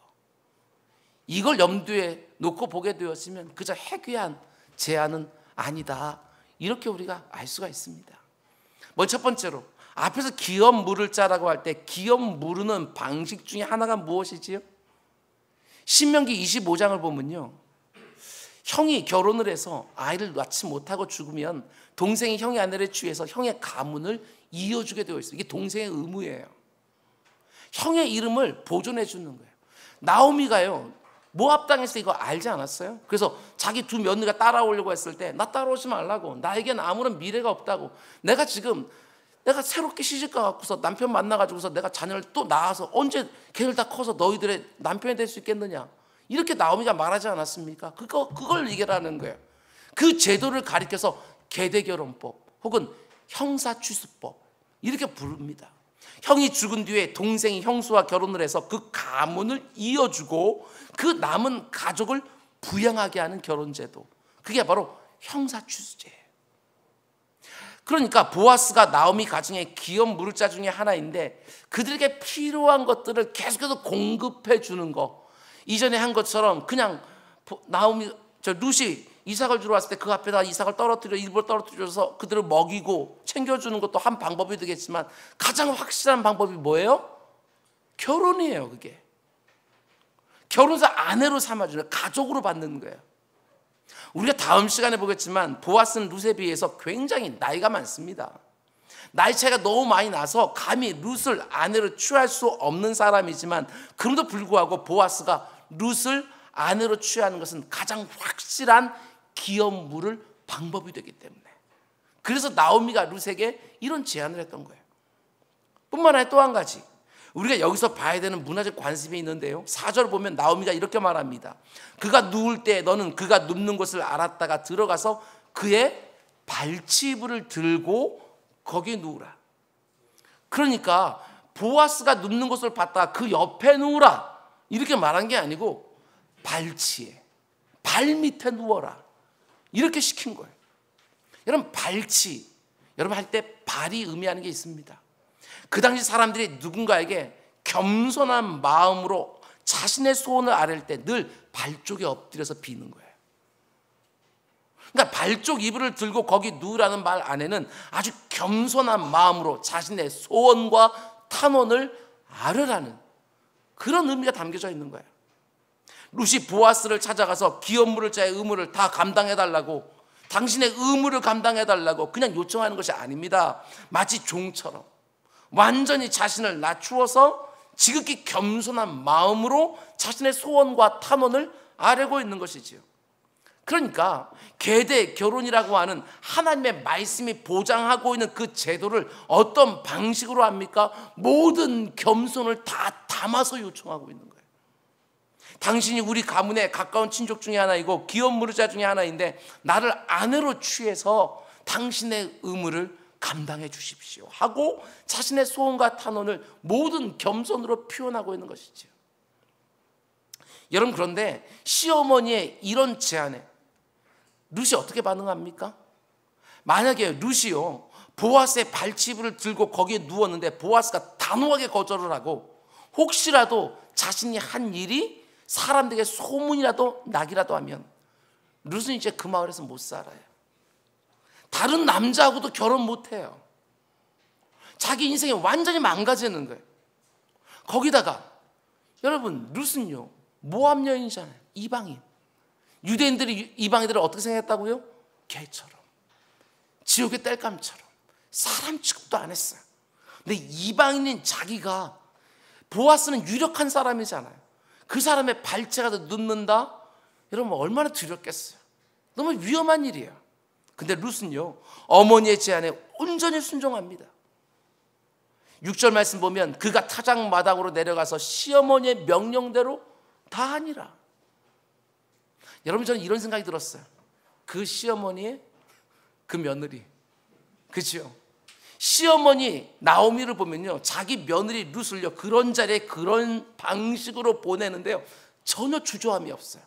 이걸 염두에 놓고 보게 되었으면 그저 해괴한 제안은 아니다, 이렇게 우리가 알 수가 있습니다. 먼저 첫 번째로, 앞에서 기업 물을 자라고 할 때 기업 무르는 방식 중에 하나가 무엇이지요? 신명기 25장을 보면요, 형이 결혼을 해서 아이를 낳지 못하고 죽으면 동생이 형의 아내를 취해서 형의 가문을 이어주게 되어 있어요. 이게 동생의 의무예요. 형의 이름을 보존해 주는 거예요. 나오미가요, 모압 땅에서 이거 알지 않았어요? 그래서 자기 두 며느리가 따라오려고 했을 때, 나 따라오지 말라고, 나에겐 아무런 미래가 없다고, 내가 새롭게 시집가 갖고서 남편 만나가지고서 내가 자녀를 또 낳아서 언제 걔들 다 커서 너희들의 남편이 될 수 있겠느냐, 이렇게 나오미가 말하지 않았습니까? 그걸 얘기하는 거예요. 그 제도를 가리켜서 계대결혼법 혹은 형사취수법 이렇게 부릅니다. 형이 죽은 뒤에 동생이 형수와 결혼을 해서 그 가문을 이어주고 그 남은 가족을 부양하게 하는 결혼제도, 그게 바로 형사추수제예요. 그러니까 보아스가 나오미 가정의 기업 무르자 중에 하나인데 그들에게 필요한 것들을 계속해서 공급해 주는 거, 이전에 한 것처럼 그냥 룻이 이삭을 주러 왔을 때 그 앞에다 이삭을 일부러 떨어뜨려서 그들을 먹이고 챙겨주는 것도 한 방법이 되겠지만 가장 확실한 방법이 뭐예요? 결혼이에요. 그게 결혼해서 아내로 삼아주는, 가족으로 받는 거예요. 우리가 다음 시간에 보겠지만 보아스는 룻에 비해서 굉장히 나이가 많습니다. 나이 차이가 너무 많이 나서 감히 룻을 아내로 취할 수 없는 사람이지만 그럼에도 불구하고 보아스가 룻을 아내로 취하는 것은 가장 확실한 기업 물을 방법이 되기 때문에, 그래서 나오미가 룻에게 이런 제안을 했던 거예요. 뿐만 아니라 또 한 가지 우리가 여기서 봐야 되는 문화적 관습이 있는데요, 4절 보면 나오미가 이렇게 말합니다. 그가 누울 때 너는 그가 눕는 곳을 알았다가 들어가서 그의 발치부를 들고 거기에 누우라. 그러니까 보아스가 눕는 곳을 봤다가 그 옆에 누우라 이렇게 말한 게 아니고 발치에, 발 밑에 누워라 이렇게 시킨 거예요. 여러분, 발치, 여러분 할 때 발이 의미하는 게 있습니다. 그 당시 사람들이 누군가에게 겸손한 마음으로 자신의 소원을 아뢰을 때 늘 발 쪽에 엎드려서 비는 거예요. 그러니까 발 쪽 이불을 들고 거기 누우라는 말 안에는 아주 겸손한 마음으로 자신의 소원과 탄원을 아뢰라는 그런 의미가 담겨져 있는 거예요. 룻이 보아스를 찾아가서 기업 물을 자의 의무를 다 감당해달라고, 당신의 의무를 감당해달라고 그냥 요청하는 것이 아닙니다. 마치 종처럼 완전히 자신을 낮추어서 지극히 겸손한 마음으로 자신의 소원과 탄원을 아뢰고 있는 것이지요. 그러니까 계대 결혼이라고 하는 하나님의 말씀이 보장하고 있는 그 제도를 어떤 방식으로 합니까? 모든 겸손을 다 담아서 요청하고 있는 거예요. 당신이 우리 가문의 가까운 친족 중에 하나이고 기업 무르자 중에 하나인데 나를 아내로 취해서 당신의 의무를 감당해 주십시오 하고 자신의 소원과 탄원을 모든 겸손으로 표현하고 있는 것이죠. 여러분, 그런데 시어머니의 이런 제안에 룻이 어떻게 반응합니까? 만약에 룻이요 보아스의 발치부를 들고 거기에 누웠는데 보아스가 단호하게 거절을 하고 혹시라도 자신이 한 일이 사람들에게 소문이라도 나기라도 하면 룻은 이제 그 마을에서 못 살아요. 다른 남자하고도 결혼 못해요. 자기 인생이 완전히 망가지는 거예요. 거기다가 여러분, 룻은요 모압 여인이잖아요. 이방인. 유대인들이 이방인들을 어떻게 생각했다고요? 개처럼, 지옥의 땔감처럼 사람 취급도 안 했어요. 근데 이방인인 자기가, 보아스는 유력한 사람이잖아요. 그 사람의 발치가 눕는다? 여러분 얼마나 두렵겠어요. 너무 위험한 일이에요. 근데 룻은요 어머니의 제안에 온전히 순종합니다. 6절 말씀 보면 그가 타작마당으로 내려가서 시어머니의 명령대로 다 하니라. 여러분, 저는 이런 생각이 들었어요. 그 시어머니의 그 며느리, 그렇죠? 시어머니 나오미를 보면요 자기 며느리 룻을요 그런 자리에 그런 방식으로 보내는데요 전혀 주저함이 없어요.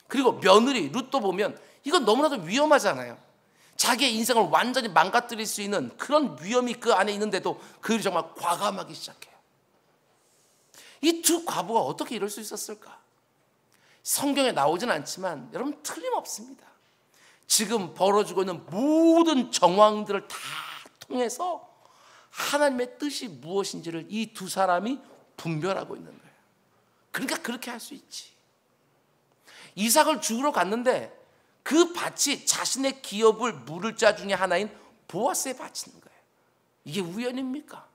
그리고 며느리 룻도 보면 이건 너무나도 위험하잖아요. 자기의 인생을 완전히 망가뜨릴 수 있는 그런 위험이 그 안에 있는데도 그들이 정말 과감하기 시작해요. 이 두 과부가 어떻게 이럴 수 있었을까? 성경에 나오진 않지만 여러분 틀림없습니다. 지금 벌어지고 있는 모든 정황들을 다 통해서 하나님의 뜻이 무엇인지를 이 두 사람이 분별하고 있는 거예요. 그러니까 그렇게 할 수 있지. 이삭을 죽으러 갔는데 그 밭이 자신의 기업을 물을 자 중에 하나인 보아스의 밭인 거예요. 이게 우연입니까?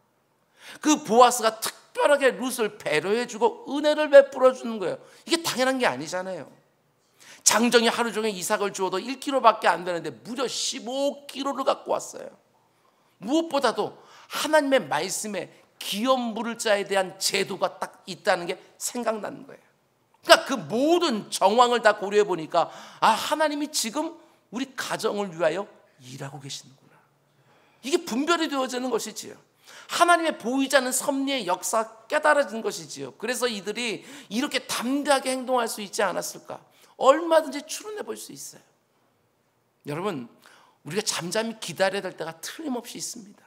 그 보아스가 특별하게 룻을 배려해주고 은혜를 베풀어 주는 거예요. 이게 당연한 게 아니잖아요. 장정이 하루 종일 이삭을 주어도 1kg밖에 안 되는데 무려 15kg를 갖고 왔어요. 무엇보다도 하나님의 말씀에 기업 물을 자에 대한 제도가 딱 있다는 게 생각나는 거예요. 그러니까 그 모든 정황을 다 고려해 보니까 하나님이 지금 우리 가정을 위하여 일하고 계시는구나. 이게 분별이 되어지는 것이지요. 하나님의 보이지 않는 섭리의 역사 깨달아진 것이지요. 그래서 이들이 이렇게 담대하게 행동할 수 있지 않았을까? 얼마든지 추론해 볼 수 있어요. 여러분, 우리가 잠잠히 기다려야 될 때가 틀림없이 있습니다.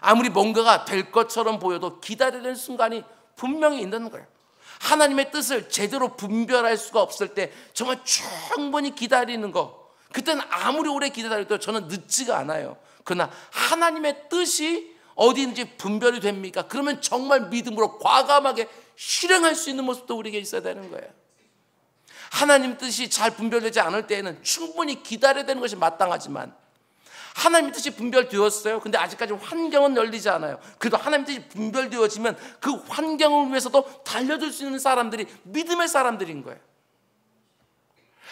아무리 뭔가가 될 것처럼 보여도 기다리는 순간이 분명히 있는 거예요. 하나님의 뜻을 제대로 분별할 수가 없을 때 정말 충분히 기다리는 거, 그때는 아무리 오래 기다려도 저는 늦지가 않아요. 그러나 하나님의 뜻이 어디인지 분별이 됩니까? 그러면 정말 믿음으로 과감하게 실행할 수 있는 모습도 우리에게 있어야 되는 거예요. 하나님 뜻이 잘 분별되지 않을 때에는 충분히 기다려야 되는 것이 마땅하지만, 하나님 뜻이 분별되었어요. 근데 아직까지 환경은 열리지 않아요. 그래도 하나님 뜻이 분별되어지면 그 환경을 위해서도 달려들 수 있는 사람들이 믿음의 사람들인 거예요.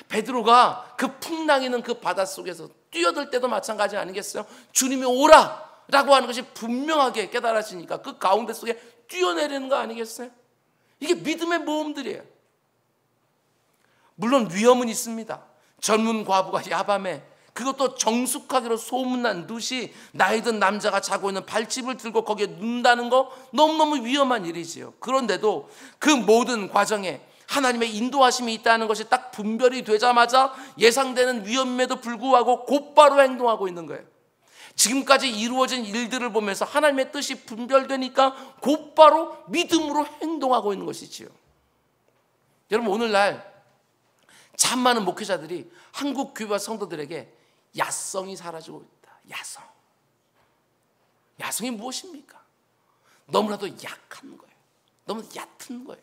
베드로가 그 풍랑이는 그 바닷속에서 뛰어들 때도 마찬가지 아니겠어요? 주님이 오라 라고 하는 것이 분명하게 깨달아지니까 그 가운데 속에 뛰어내리는 거 아니겠어요? 이게 믿음의 모험들이에요. 물론 위험은 있습니다. 젊은 과부가 야밤에, 그것도 정숙하기로 소문난 룻이 나이 든 남자가 자고 있는 발집을 들고 거기에 눕는다는 거 너무너무 위험한 일이지요. 그런데도 그 모든 과정에 하나님의 인도하심이 있다는 것이 딱 분별이 되자마자 예상되는 위험에도 불구하고 곧바로 행동하고 있는 거예요. 지금까지 이루어진 일들을 보면서 하나님의 뜻이 분별되니까 곧바로 믿음으로 행동하고 있는 것이지요. 여러분, 오늘날 참 많은 목회자들이 한국 교회와 성도들에게 야성이 사라지고 있다. 야성. 야성이 무엇입니까? 너무나도 약한 거예요. 너무 얕은 거예요.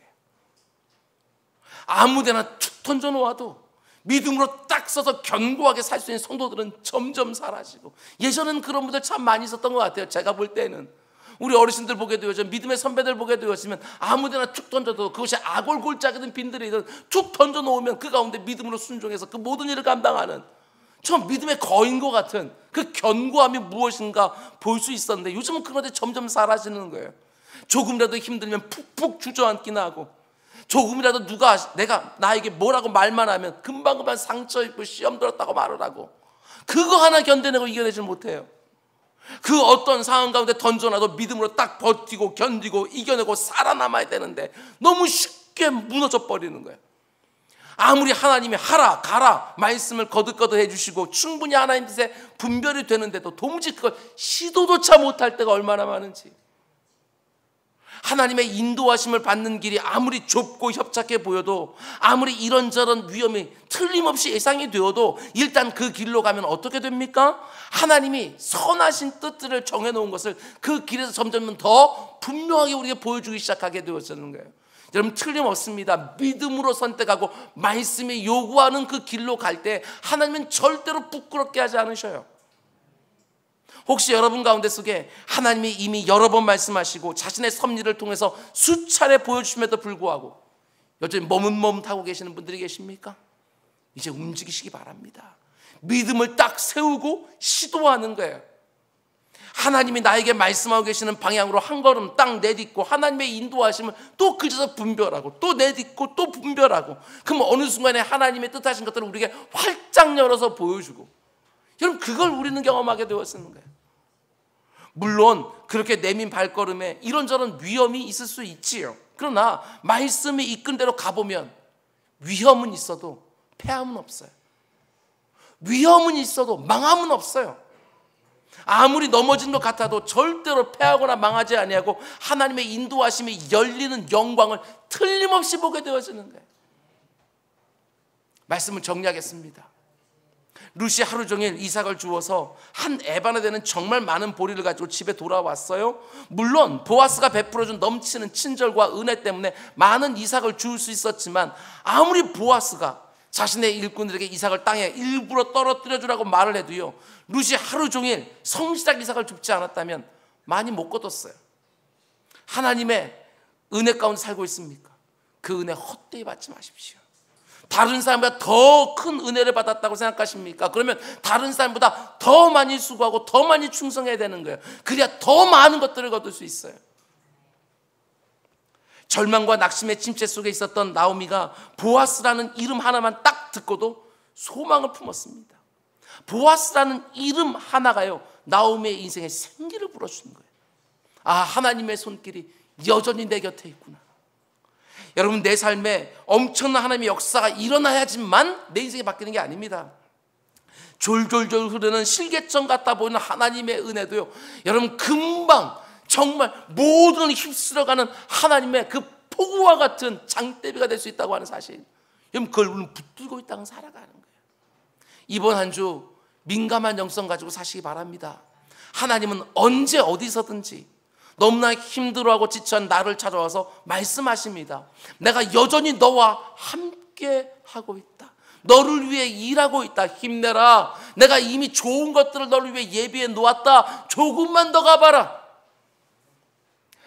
아무데나 툭 던져놓아도 믿음으로 딱 서서 견고하게 살 수 있는 성도들은 점점 사라지고, 예전에는 그런 분들 참 많이 있었던 것 같아요. 제가 볼 때는 우리 어르신들 보게 되어져, 믿음의 선배들 보게 되었으면 아무데나 툭 던져도 그것이 아골골짜기든 빈들이든 툭 던져놓으면 그 가운데 믿음으로 순종해서 그 모든 일을 감당하는 참 믿음의 거인과 같은 그 견고함이 무엇인가 볼 수 있었는데, 요즘은 그런데 점점 사라지는 거예요. 조금이라도 힘들면 푹푹 주저앉기나 하고, 조금이라도 누가 나에게 뭐라고 말만 하면 금방금방 상처 입고 시험 들었다고 말을 하고, 그거 하나 견뎌내고 이겨내지 못해요. 그 어떤 상황 가운데 던져놔도 믿음으로 딱 버티고 견디고 이겨내고 살아남아야 되는데 너무 쉽게 무너져 버리는 거예요. 아무리 하나님이 하라 가라 말씀을 거듭거듭 해주시고 충분히 하나님 뜻에 분별이 되는데도 도무지 그걸 시도조차 못할 때가 얼마나 많은지, 하나님의 인도하심을 받는 길이 아무리 좁고 협착해 보여도, 아무리 이런저런 위험이 틀림없이 예상이 되어도 일단 그 길로 가면 어떻게 됩니까? 하나님이 선하신 뜻들을 정해놓은 것을 그 길에서 점점 더 분명하게 우리에게 보여주기 시작하게 되어지는 거예요. 여러분, 틀림없습니다. 믿음으로 선택하고 말씀이 요구하는 그 길로 갈 때 하나님은 절대로 부끄럽게 하지 않으셔요. 혹시 여러분 가운데 속에 하나님이 이미 여러 번 말씀하시고 자신의 섭리를 통해서 수차례 보여주심에도 불구하고 여전히 머뭇머뭇하고 계시는 분들이 계십니까? 이제 움직이시기 바랍니다. 믿음을 딱 세우고 시도하는 거예요. 하나님이 나에게 말씀하고 계시는 방향으로 한 걸음 딱 내딛고 하나님의 인도하심을 또 그저서 분별하고 또 내딛고 또 분별하고, 그럼 어느 순간에 하나님의 뜻하신 것들을 우리에게 활짝 열어서 보여주고, 여러분, 그걸 우리는 경험하게 되었는 거예요. 물론 그렇게 내민 발걸음에 이런저런 위험이 있을 수 있지요. 그러나 말씀이 이끈 대로 가보면 위험은 있어도 패함은 없어요. 위험은 있어도 망함은 없어요. 아무리 넘어진 것 같아도 절대로 패하거나 망하지 아니하고 하나님의 인도하심이 열리는 영광을 틀림없이 보게 되어지는 거예요. 말씀을 정리하겠습니다. 룻이 하루 종일 이삭을 주워서 한 에바나 되는 정말 많은 보리를 가지고 집에 돌아왔어요. 물론 보아스가 베풀어준 넘치는 친절과 은혜 때문에 많은 이삭을 주울 수 있었지만, 아무리 보아스가 자신의 일꾼들에게 이삭을 땅에 일부러 떨어뜨려 주라고 말을 해도요, 룻이 하루 종일 성실하게 이삭을 줍지 않았다면 많이 못 거뒀어요. 하나님의 은혜 가운데 살고 있습니까? 그 은혜 헛되이 받지 마십시오. 다른 사람보다 더 큰 은혜를 받았다고 생각하십니까? 그러면 다른 사람보다 더 많이 수고하고 더 많이 충성해야 되는 거예요. 그래야 더 많은 것들을 거둘 수 있어요. 절망과 낙심의 침체 속에 있었던 나오미가 보아스라는 이름 하나만 딱 듣고도 소망을 품었습니다. 보아스라는 이름 하나가요, 나오미의 인생에 생기를 불어주는 거예요. 아, 하나님의 손길이 여전히 내 곁에 있구나. 여러분, 내 삶에 엄청난 하나님의 역사가 일어나야지만 내 인생이 바뀌는 게 아닙니다. 졸졸졸 흐르는 실개점 같다 보이는 하나님의 은혜도요, 여러분 금방 정말 모든 휩쓸어가는 하나님의 그 폭우와 같은 장대비가 될 수 있다고 하는 사실, 여러분 그걸 우리는 붙들고 이 땅을 살아가는 거예요. 이번 한 주 민감한 영성 가지고 사시기 바랍니다. 하나님은 언제 어디서든지 너무나 힘들어하고 지쳐한 나를 찾아와서 말씀하십니다. 내가 여전히 너와 함께 하고 있다. 너를 위해 일하고 있다. 힘내라. 내가 이미 좋은 것들을 너를 위해 예비해 놓았다. 조금만 더 가봐라.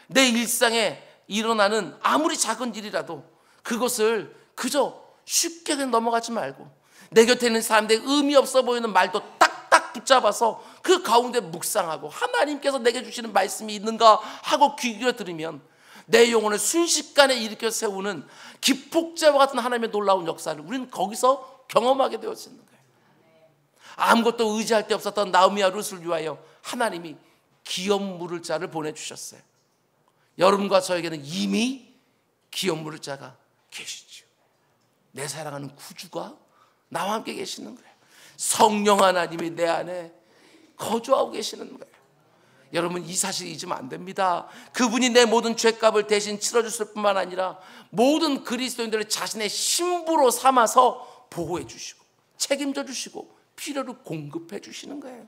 내 일상에 일어나는 아무리 작은 일이라도 그것을 그저 쉽게 그냥 넘어가지 말고, 내 곁에 있는 사람들의 의미 없어 보이는 말도 딱딱 붙잡아서 그 가운데 묵상하고 하나님께서 내게 주시는 말씀이 있는가 하고 귀 기울여 들으면 내 영혼을 순식간에 일으켜 세우는 기폭제와 같은 하나님의 놀라운 역사를 우리는 거기서 경험하게 되었는 거예요. 아무것도 의지할 데 없었던 나오미와 룻을 위하여 하나님이 기업 물을 자를 보내주셨어요. 여러분과 저에게는 이미 기업 물을 자가 계시죠. 내 사랑하는 구주가 나와 함께 계시는 거예요. 성령 하나님이 내 안에 거주하고 계시는 거예요. 여러분, 이 사실 잊으면 안 됩니다. 그분이 내 모든 죄값을 대신 치러줬을 뿐만 아니라 모든 그리스도인들을 자신의 신부로 삼아서 보호해 주시고 책임져 주시고 필요를 공급해 주시는 거예요.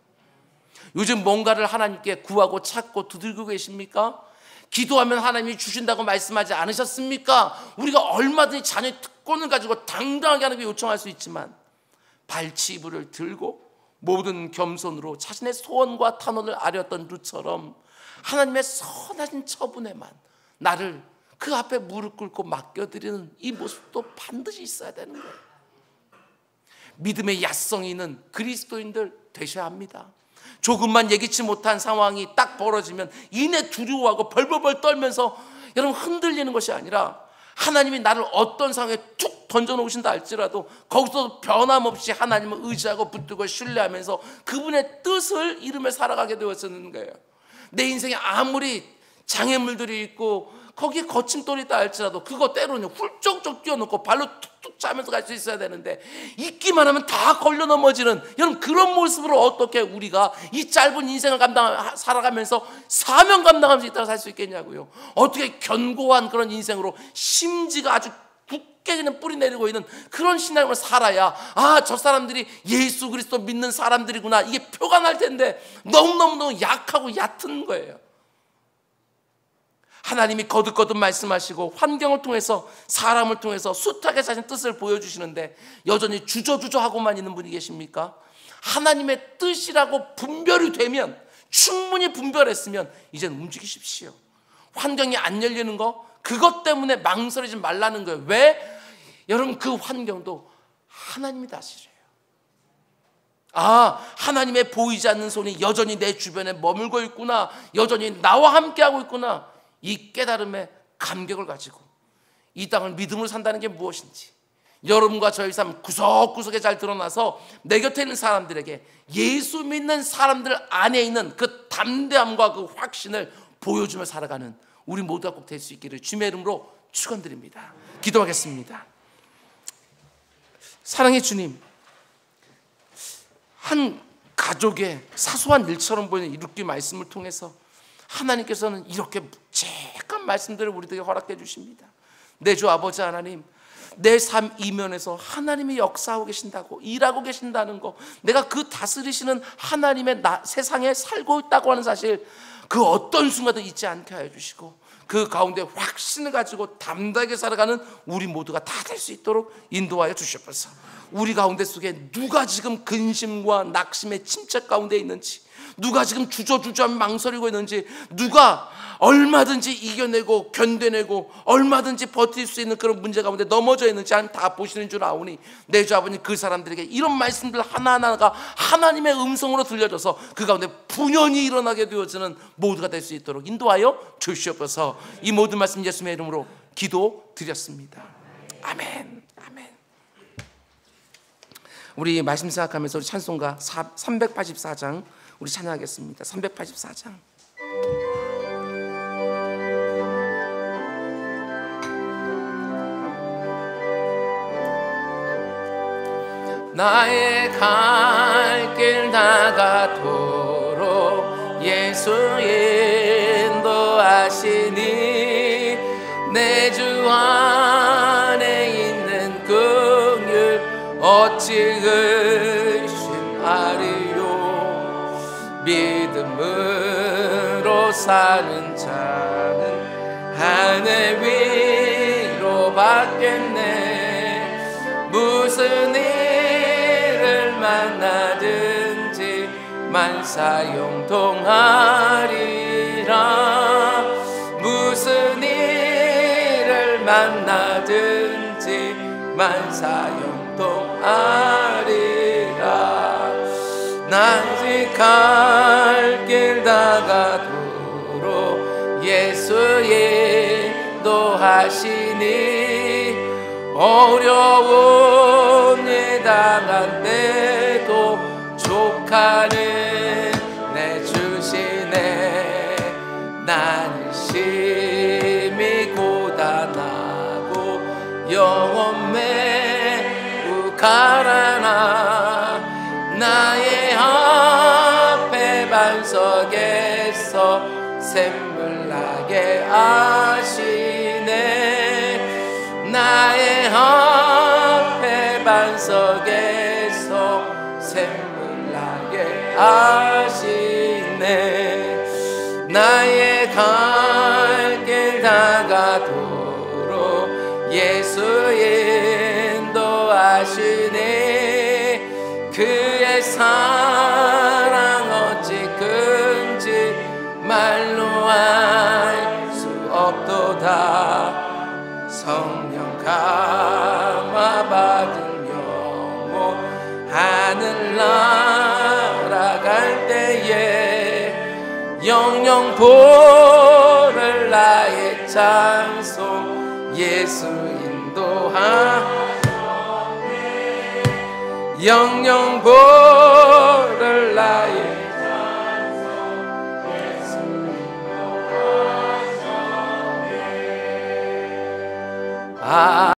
요즘 뭔가를 하나님께 구하고 찾고 두들기고 계십니까? 기도하면 하나님이 주신다고 말씀하지 않으셨습니까? 우리가 얼마든지 자녀의 특권을 가지고 당당하게 하나님께 요청할 수 있지만 발치부를 들고 모든 겸손으로 자신의 소원과 탄원을 아뢰었던 룻처럼 하나님의 선하신 처분에만 나를 그 앞에 무릎 꿇고 맡겨드리는 이 모습도 반드시 있어야 되는 거예요. 믿음의 야성이 있는 그리스도인들 되셔야 합니다. 조금만 예기치 못한 상황이 딱 벌어지면 이내 두려워하고 벌벌벌 떨면서 여러분 흔들리는 것이 아니라, 하나님이 나를 어떤 상황에 툭 던져놓으신다 할지라도 거기서 변함없이 하나님을 의지하고 붙들고 신뢰하면서 그분의 뜻을 이루며 살아가게 되었는 거예요. 내 인생에 아무리 장애물들이 있고 거기에 거침돌이 있다 할지라도 그거 때로는 훌쩍쩍 뛰어놓고 발로 툭툭 차면서 갈 수 있어야 되는데, 있기만 하면 다 걸려 넘어지는 여러분 그런 모습으로 어떻게 우리가 이 짧은 인생을 살아가면서 사명 감당하면서 이 땅을 살 수 있겠냐고요. 어떻게 견고한 그런 인생으로 심지가 아주 굳게 그냥 뿌리 내리고 있는 그런 신앙을 살아야, 아, 저 사람들이 예수 그리스도 믿는 사람들이구나, 이게 표가 날 텐데 너무너무 약하고 얕은 거예요. 하나님이 거듭거듭 말씀하시고 환경을 통해서 사람을 통해서 숱하게 자신 뜻을 보여주시는데 여전히 주저주저하고만 있는 분이 계십니까? 하나님의 뜻이라고 분별이 되면, 충분히 분별했으면 이젠 움직이십시오. 환경이 안 열리는 거, 그것 때문에 망설이지 말라는 거예요. 왜? 여러분 그 환경도 하나님이 다스려요. 아, 하나님의 보이지 않는 손이 여전히 내 주변에 머물고 있구나, 여전히 나와 함께하고 있구나, 이 깨달음의 감격을 가지고 이 땅을 믿음으로 산다는 게 무엇인지 여러분과 저희 삶 구석구석에 잘 드러나서 내 곁에 있는 사람들에게 예수 믿는 사람들 안에 있는 그 담대함과 그 확신을 보여주며 살아가는 우리 모두가 꼭 될 수 있기를 주님의 이름으로 축원드립니다. 기도하겠습니다. 사랑의 주님, 한 가족의 사소한 일처럼 보이는 이 룻기 말씀을 통해서 하나님께서는 이렇게 묵직한 말씀들을 우리들에게 허락해 주십니다. 내 주 아버지 하나님, 내 삶 이면에서 하나님이 역사하고 계신다고, 일하고 계신다는 거, 내가 그 다스리시는 하나님의 세상에 살고 있다고 하는 사실, 그 어떤 순간도 잊지 않게 하여 주시고 그 가운데 확신을 가지고 담대하게 살아가는 우리 모두가 다 될 수 있도록 인도하여 주시옵소서. 우리 가운데 속에 누가 지금 근심과 낙심의 침체 가운데 있는지, 누가 지금 주저주저하며 망설이고 있는지, 누가 얼마든지 이겨내고 견뎌내고 얼마든지 버틸 수 있는 그런 문제 가운데 넘어져 있는지 하나님 다 보시는 줄 아오니 내 주 아버님, 그 사람들에게 이런 말씀들 하나하나가 하나님의 음성으로 들려져서 그 가운데 분연히 일어나게 되어지는 모두가 될 수 있도록 인도하여 주시옵소서. 이 모든 말씀 예수님의 이름으로 기도드렸습니다. 아멘. 아멘. 우리 말씀 생각하면서 우리 찬송가 384장 우리 찬양하겠습니다. 384장. 나의 갈 길 나가도록 예수 인도하시니 내 주 안에 있는 긍휼 어찌 의심하리요. 믿음으로 사는 자는 하늘 위로 받겠네. 무슨 일을 만나든지 만사형통하리라. 무슨 일을 만나든지 만사형통하리라. 난지 갈 길 나가도록 예수 인도하시니 어려운 일 당한데도 족하는 내 주시네. 나는 심히 고단하고 영혼 매우 가라나. 나의 앞에 반석에서 샘물 나게 하시네. 나의 앞에 반석에서 샘물 나게 하시네. 나의 갈 길 나가도록 예수 인도하시네. 그의 사랑 어찌 큰지 말로 알 수 없도다. 성령 감화 받은 영혼 하늘 날아갈 때에 영영 보를 나의 찬송 예수 인도하. 영영 보를 나의 찬송 예수 인도하셨네.